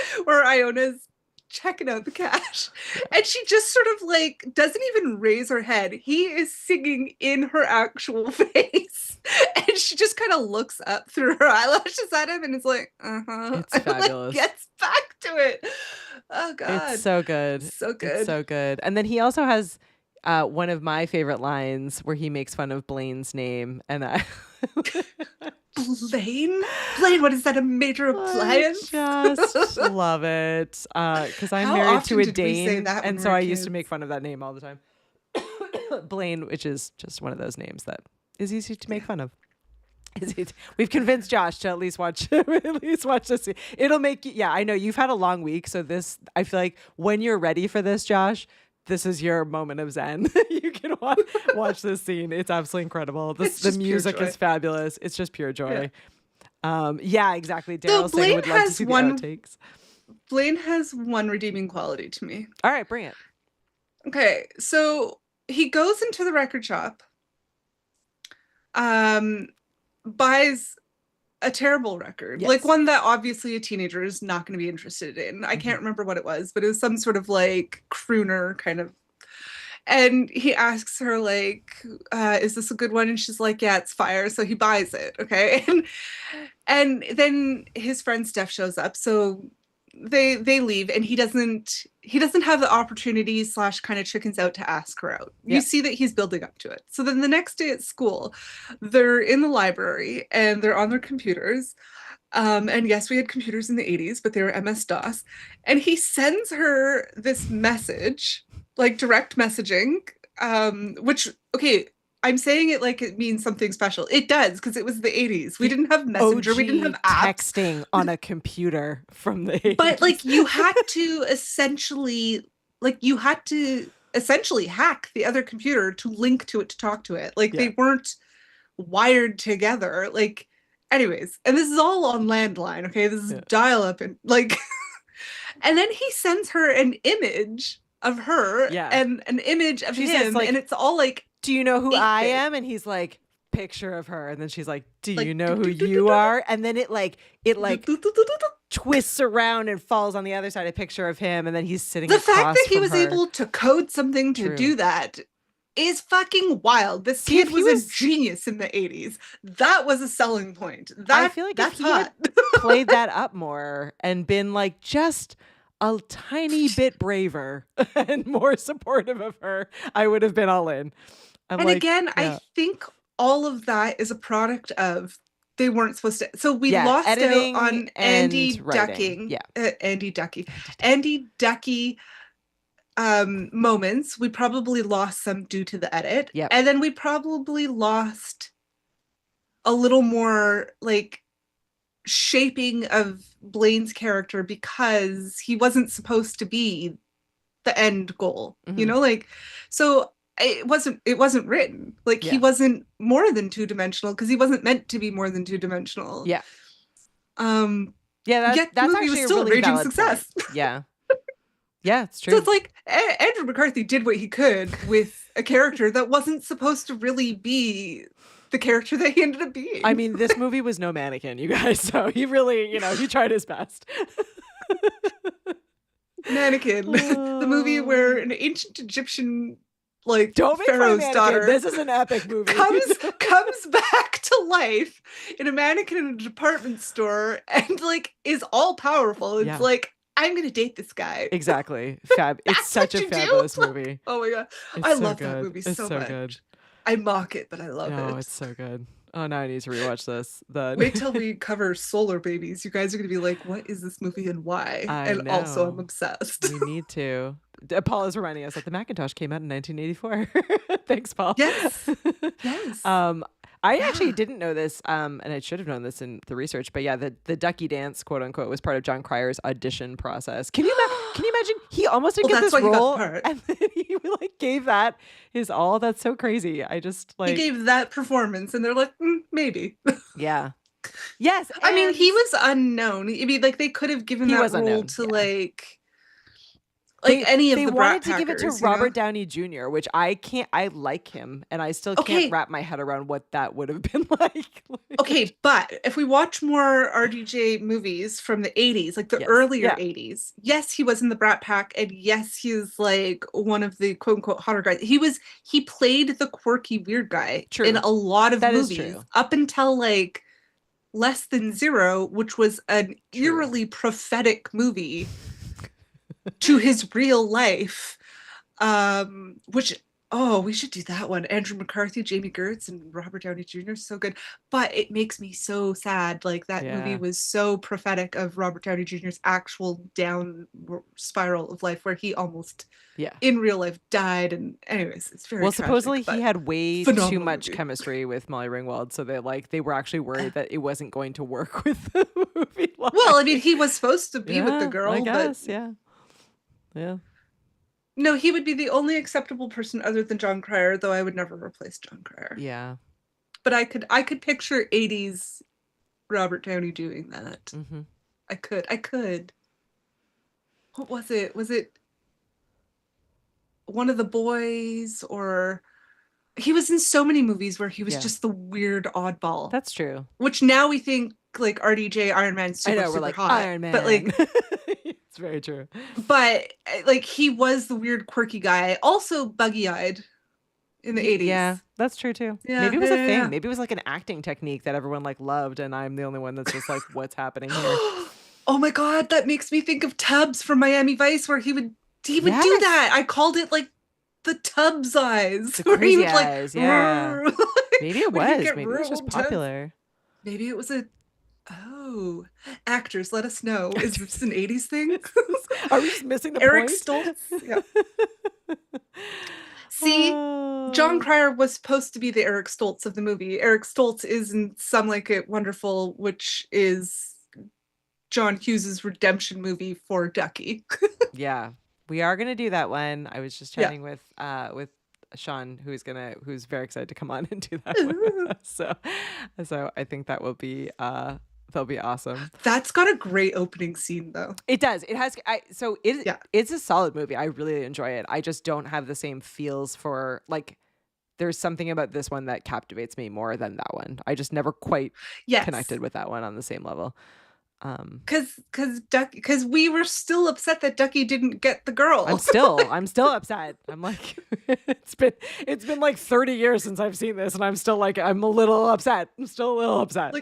Iona's checking out the cash, and she just sort of like doesn't even raise her head. He is singing in her actual face, and she just kind of looks up through her eyelashes at him and is like, It's fabulous. Like, gets back to it. Oh god, it's so good. So good. It's so good. And then he also has one of my favorite lines where he makes fun of Blane's name, and Blane, what is that, a major appliance? I just love it because I'm married to a Dane, and so I used to make fun of that name all the time. Blane, which is just one of those names that is easy to make fun of. We've convinced Josh to at least watch this. It'll make you. Yeah, I know you've had a long week, so I feel like when you're ready for this, Josh, this is your moment of zen. You can watch this scene. It's absolutely incredible. The music is fabulous. It's just pure joy. Yeah, exactly. Daryl saying would love to see the outtakes. Blane has one redeeming quality to me. All right, bring it. Okay, so he goes into the record shop, buys a terrible record, like one that obviously a teenager is not going to be interested in. I can't remember what it was, but it was some sort of like crooner kind of. And he asks her like, is this a good one? And she's like, yeah, it's fire. So he buys it. Okay. And then his friend Steph shows up. So they leave, and he doesn't have the opportunity / kind of chickens out to ask her out. You see that he's building up to it. So then the next day at school, they're in the library and they're on their computers. And yes, we had computers in the 80s, but they were MS-DOS. And he sends her this message, like direct messaging, which, okay, I'm saying it like it means something special. It does, because it was the 80s. We didn't have Messenger. We didn't have apps. Texting on a computer from the 80s. But like you had to essentially hack the other computer to link to it, to talk to it. Like they weren't wired together. Like, anyways, and this is all on landline. Okay, this is dial up, and like, and then he sends her an image of her and an image of him, like, and it's all like, do you know who I am? And he's like, picture of her. And then she's like, do you know who you are? And then it twists around and falls on the other side, a picture of him. And then he's sitting across from her. The fact that he was able to code something to do that is fucking wild. This kid was a genius in the 80s. That was a selling point. I feel like if he had played that up more and been like just a tiny bit braver and more supportive of her, I would have been all in. I think all of that is a product of they weren't supposed to. So we lost out on Andie ducking. Andie Duckie moments. We probably lost some due to the edit. And then we probably lost a little more like shaping of Blane's character because he wasn't supposed to be the end goal. You know, like, so it wasn't written like he wasn't more than two-dimensional because he wasn't meant to be more than two-dimensional. That's actually was still a really raging valid success. Point. Yeah, it's So true. it's like Andrew McCarthy did what he could with a character that wasn't supposed to really be the character that he ended up being. I mean, this movie was no mannequin, you guys. So he really, he tried his best. Mannequin, the movie where an ancient Egyptian Don't make fun of pharaoh's Mannequin. daughter This is an epic movie. comes back to life in a mannequin in a department store and is all powerful. It's Yeah. like, I'm gonna date this guy. Exactly. Fab. It's That's such what a you do? fabulous movie. Oh my god, It's I so love that good. movie It's so so much. good. I mock it, but I love Oh, it. it's so good. Oh, now I need to rewatch this. Wait till we cover Solar Babies. You guys are gonna be like, what is this movie and why? I And also, know. I'm obsessed. We need to. Paul is reminding us that the Macintosh came out in 1984. Thanks, Paul. Yes. Yes. I actually didn't know this, and I should have known this in the research. But yeah, the Ducky dance, quote unquote, was part of John Cryer's audition process. Can you imagine? He almost didn't Well, get that's this why he got the role, part. and then he gave that his all. That's so crazy. I just He gave that performance, and they're like, maybe. yeah, yes. I mean, and he was unknown. I mean, they could have given He that was role unknown, to yeah. any of they the wanted Brat to give it to Packers, Robert Downey Jr., which I can't. I like him, and I still Okay. can't wrap my head around what that would have been like. Okay, but if we watch more RDJ movies from the 80s, like the Yes, earlier yeah. 80s, yes, he was in the Brat Pack, and yes, he's one of the quote unquote hotter guys. He played the quirky weird guy True. in a lot of That is movies true. up until Less Than Zero, which was an True. eerily prophetic movie to his real life. Which we should do that one. Andrew McCarthy, Jamie Gertz, and Robert Downey Jr. So good. But it makes me so sad. That movie Yeah. was so prophetic of Robert Downey Jr.'s actual down spiral of life, where he almost in real life died. And anyways, it's very tragic, supposedly but he had way too phenomenal much movie. chemistry with Molly Ringwald, so they were actually worried that it wasn't going to work with the movie. Well, I mean, he was supposed to be with the girl, I guess, but yeah. no, he would be the only acceptable person other than John Cryer, though I would never replace John Cryer. Yeah. But I could picture 80s Robert Downey doing that. Mm-hmm. I could. What was it? Was it One of the Boys? Or he was in so many movies where he was just the weird oddball. That's true. Which now we think RDJ Iron Man's super, I know, we're super like hot. Iron Man. But it's very true. but he was the weird quirky guy. Also buggy-eyed in the 80s. Yeah, that's true too. Yeah, Maybe it was a thing. yeah. Maybe it was an acting technique that everyone loved, and I'm the only one that's just what's happening here? Oh my god, that makes me think of Tubbs from Miami Vice, where he would do Yes. that. I called it the Tubbs eyes. The where he crazy would, eyes, yeah. "Rrr." Maybe it When he'd was. get Maybe it was just real tense. popular. Maybe it was actors, let us know. Is this an 80s thing? Are we just missing the Eric point? Stoltz. Yeah. See, John Cryer was supposed to be the Eric Stoltz of the movie. Eric Stoltz is in Some Like It Wonderful, which is John Hughes's redemption movie for Ducky. Yeah, we are gonna do that one. I was just Yeah. chatting with Sean, who's very excited to come on and do that with us. So I think that will be that'll be awesome. That's got a great opening scene, though. It does. It has. It's a solid movie. I really enjoy it. I just don't have the same feels for There's something about this one that captivates me more than that one. I just never quite connected with that one on the same level. Because we were still upset that Ducky didn't get the girl. I'm still upset. I'm it's been 30 years since I've seen this, and I'm still I'm a little upset. I'm still a little upset.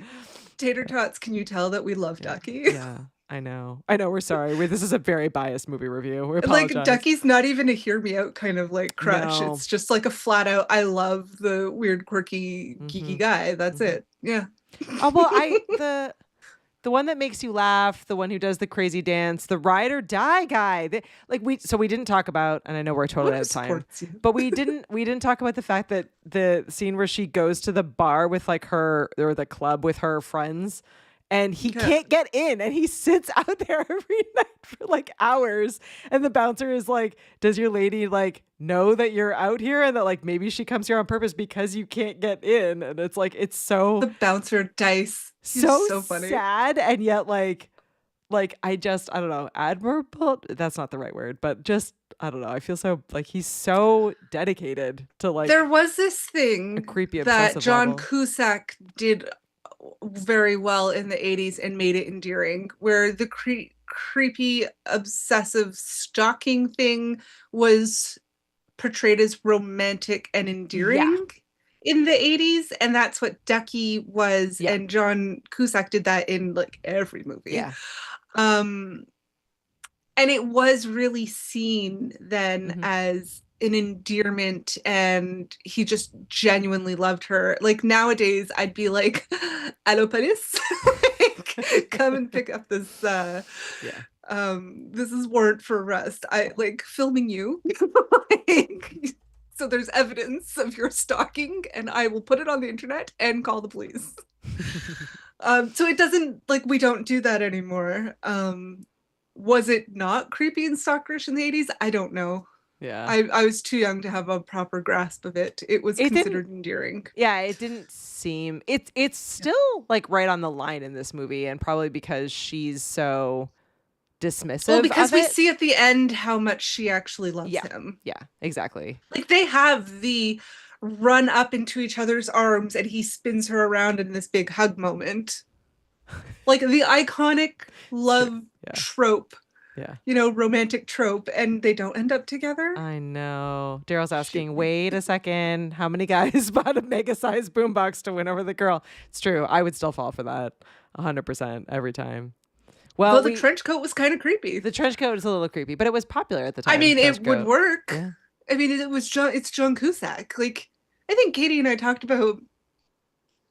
Tater Tots, can you tell that we love Ducky? Yeah, I know. We're sorry. This is a very biased movie review. We apologize. Ducky's not even a hear me out kind of crush. No. It's just a flat out, I love the weird, quirky, geeky guy. That's it. Yeah. Oh, well, the one that makes you laugh, the one who does the crazy dance, the ride or die guy. We didn't talk about, and I know we're totally out of time, but we didn't talk about the fact that the scene where she goes to the bar with her, or the club with her friends, and he can't get in, and he sits out there every night for hours, and the bouncer is like, does your lady know that you're out here, and that maybe she comes here on purpose because you can't get in? And it's it's so the bouncer Dice. He's so so funny. sad, and yet like I don't know, admirable. That's not the right word, but just I don't know. I feel so like he's so dedicated to like There was this a thing creepy that obsessive John level. Cusack did very well in the 80s and made it endearing, where the creepy obsessive stalking thing was portrayed as romantic and Yeah, endearing in the 80s, and that's what Duckie was, yeah, and John Cusack did that in like every movie. yeah. um and it was really seen then Hmm. as an endearment, and he just genuinely loved her. Like nowadays I'd be like, allo police, like come and pick up this Yeah. this is warrant for arrest. I like filming you. Like, so there's evidence of your stalking and I will put it on the internet and call the police. So it doesn't, like, we don't do that anymore. Was it not creepy and stalkerish in the 80s? I don't know. Yeah. I was too young to have a proper grasp of it. It was It didn't. considered endearing. Yeah, it didn't seem. It's still like right on the line in this movie, and probably because she's so Well, dismissive because of we it. see at the end how much she actually loves Yeah. him. Yeah. Exactly. Like they have the run up into each other's arms and he spins her around in this big hug moment. Like the iconic Sure. love Yeah. trope, Yeah. romantic trope, and they don't end up together. I know. Daryl's asking, Shoot. wait a second, how many guys bought a mega sized boombox to win over the girl? It's true. I would still fall for that 100% every time. Well, Though the trench coat was kind of creepy. the trench coat is a little creepy, but it was popular at the I time. mean, trench it would coat. work. Yeah. I mean, it's John Cusack. Like, I think Katie and I talked about,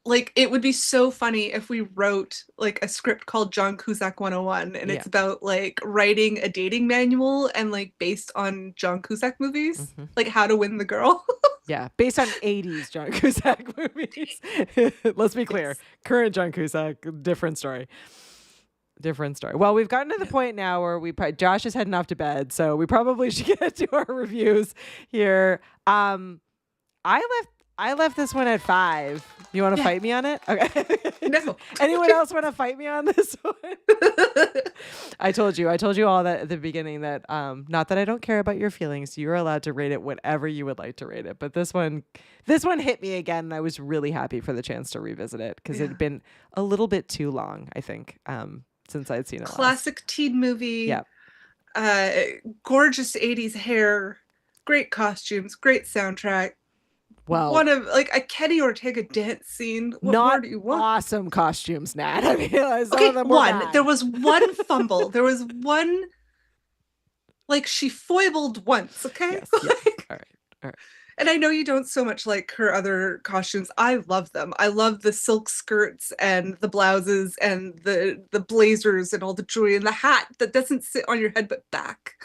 like, it would be so funny if we wrote like a script called John Cusack 101, and Yeah. it's about like writing a dating manual and like based on John Cusack movies, Mhm. like how to win the girl. Yeah, based on 80s John Cusack movies. Let's be clear. Current John Cusack, different story. Different story. Well, we've gotten to the point now where Josh is heading off to bed, so we probably should get to our reviews here. I left this one at 5. You want to fight me on it? Okay. No. Anyone else want to fight me on this one? I told you all that at the beginning that not that I don't care about your feelings. You're allowed to rate it whatever you would like to rate it. But this one hit me again, and I was really happy for the chance to revisit it because it had been a little bit too long, I think, since I'd seen it last. Classic teen movie. Yeah. Gorgeous 80s hair, great costumes, great soundtrack. Well, One of like a Kenny Ortega dance scene. What more not do you want? awesome costumes, Nat. I mean, some Okay, of them were one. bad. There was one fumble. There was one, like she foibled once, okay? Yes, yes. Like, All right. and I know you don't so much like her other costumes. I love them. I love the silk skirts and the blouses and the blazers and all the jewelry and the hat that doesn't sit on your head but back.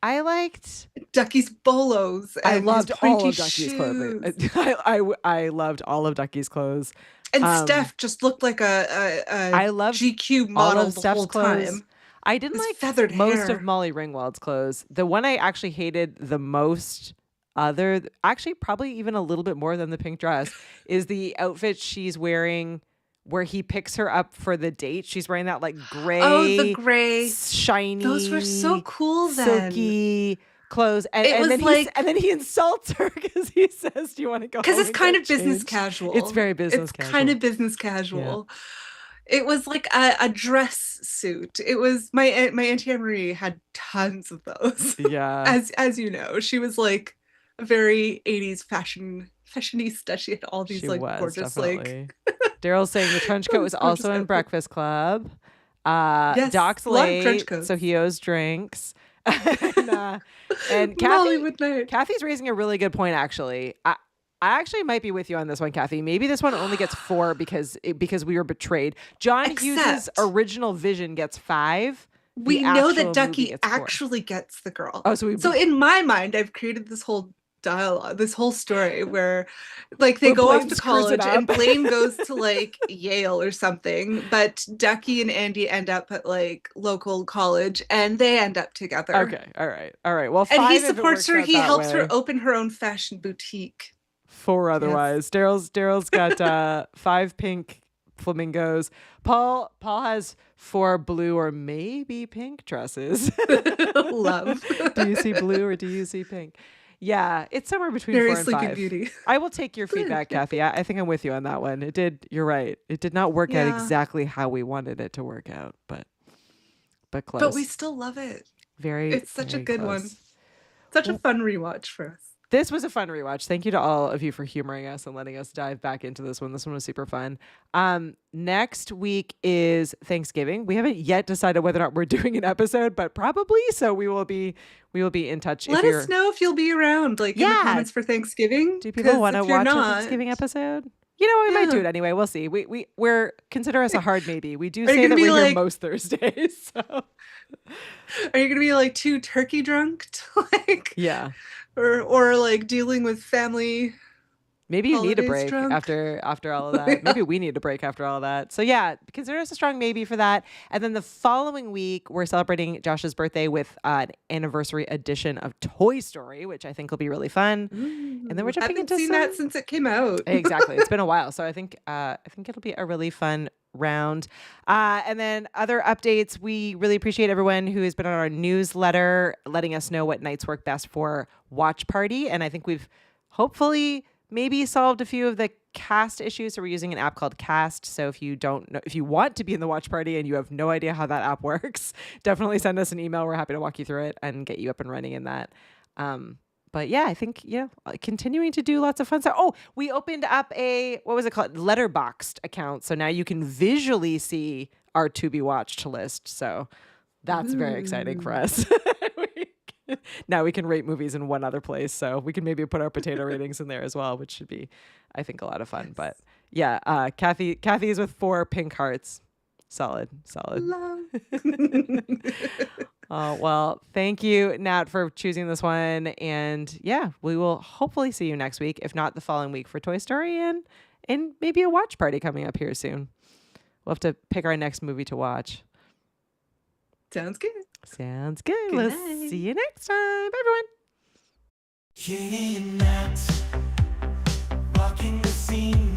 I liked. Duckie's bolos. And I his loved all pointy of Duckie's clothing. shoes. I loved all of Duckie's clothes. And Steph just looked like a I loved GQ all model of the Steph's whole clothes. time. I didn't His like feathered most hair. of Molly Ringwald's clothes. The one I actually hated the most, actually probably even a little bit more than the pink dress, is the outfit she's wearing where he picks her up for the date. She's wearing that like gray, Oh, the gray. shiny, Those were so cool then. silky clothes, and, It was then like- and then he insults her because he says, "Do you want to go?" Because home it's and kind get of business changed?" casual. It's very business casual. It's kind of business casual. It was like a dress suit. It was my Auntie Marie had tons of those. Yeah. As you know, she was like a very 80s fashionista. She had all these She like was gorgeous definitely. Daryl's saying the trench coat was Gorgeous also in outfit. Breakfast Club. Yes, Doc's a lot of trench late, coats. so he owes drinks. And Mollywood night. Kathy's raising a really good point. Actually, I actually might be with you on this one, Kathy. Maybe this one only gets 4 because we were betrayed. John Hughes's Except- original vision gets 5. We The know actual that movie Duckie gets 4. actually gets the girl. Oh, so in my mind, I've created this whole dialogue, this whole story where like they Where go Blane off to screws it college and up. Blane goes to like Yale or something, but Duckie and Andie end up at like local college and they end up together. Okay, all right. Well, 5 And he if it supports works her. out He that helps way. her open her own fashion boutique. 4 otherwise. Daryl's got 5 pink flamingos. Paul has 4 blue or maybe pink dresses. Love. Do you see blue or do you see pink? Yeah, it's somewhere between Very 4 and Sleeping 5. Beauty. I will take your feedback, Kathy. I think I'm with you on that one. You're right. It did not work out Yeah. exactly how we wanted it to work out, but close. But we still love it. Very, It's such a very good close. one. Such a fun rewatch for us. This was a fun rewatch. Thank you to all of you for humoring us and letting us dive back into this one. This one was super fun. Next week is Thanksgiving. We haven't yet decided whether or not we're doing an episode, but probably. So we will be in touch. Let us know if you'll be around, like in the comments for Thanksgiving. Do people 'cause want to if you're watch a not- Thanksgiving episode? You know, we might do Yeah. it anyway. We'll see. We're consider us a hard maybe. We do you say gonna that be we're here like- most Thursdays. So Are you gonna be like too turkey drunk to like, yeah. or like dealing with family? Maybe you need a Holidays break drunk. after all of that. Maybe we need a break after all of that. So yeah, consider us a strong maybe for that. And then the following week, we're celebrating Josh's birthday with an anniversary edition of Toy Story, which I think will be really fun. And then we're jumping Haven't into seen that since it came out. Exactly. It's been a while. So I think it'll be a really fun round. And then other updates, we really appreciate everyone who has been on our newsletter, letting us know what nights work best for Watch Party. And I think we've hopefully maybe solved a few of the cast issues. So we're using an app called Cast. So if you don't know, if you want to be in the watch party and you have no idea how that app works, definitely send us an email. We're happy to walk you through it and get you up and running in that. But yeah, I think, continuing to do lots of fun stuff. Oh, we opened up what was it called? Letterboxd account. So now you can visually see our to be watched list. So that's very exciting for us. Now we can rate movies in one other place. So we can maybe put our potato ratings in there as well, which should be, I think, a lot of fun. But yeah, Kathy's with 4 pink hearts. Solid. Love. Oh, well, thank you, Nat, for choosing this one. And yeah, we will hopefully see you next week, if not the following week, for Toy Story and maybe a watch party coming up here soon. We'll have to pick our next movie to watch. Sounds good. Sounds good. Good We'll night. see you next time. Bye, everyone. Kitty and Nat walking the scene.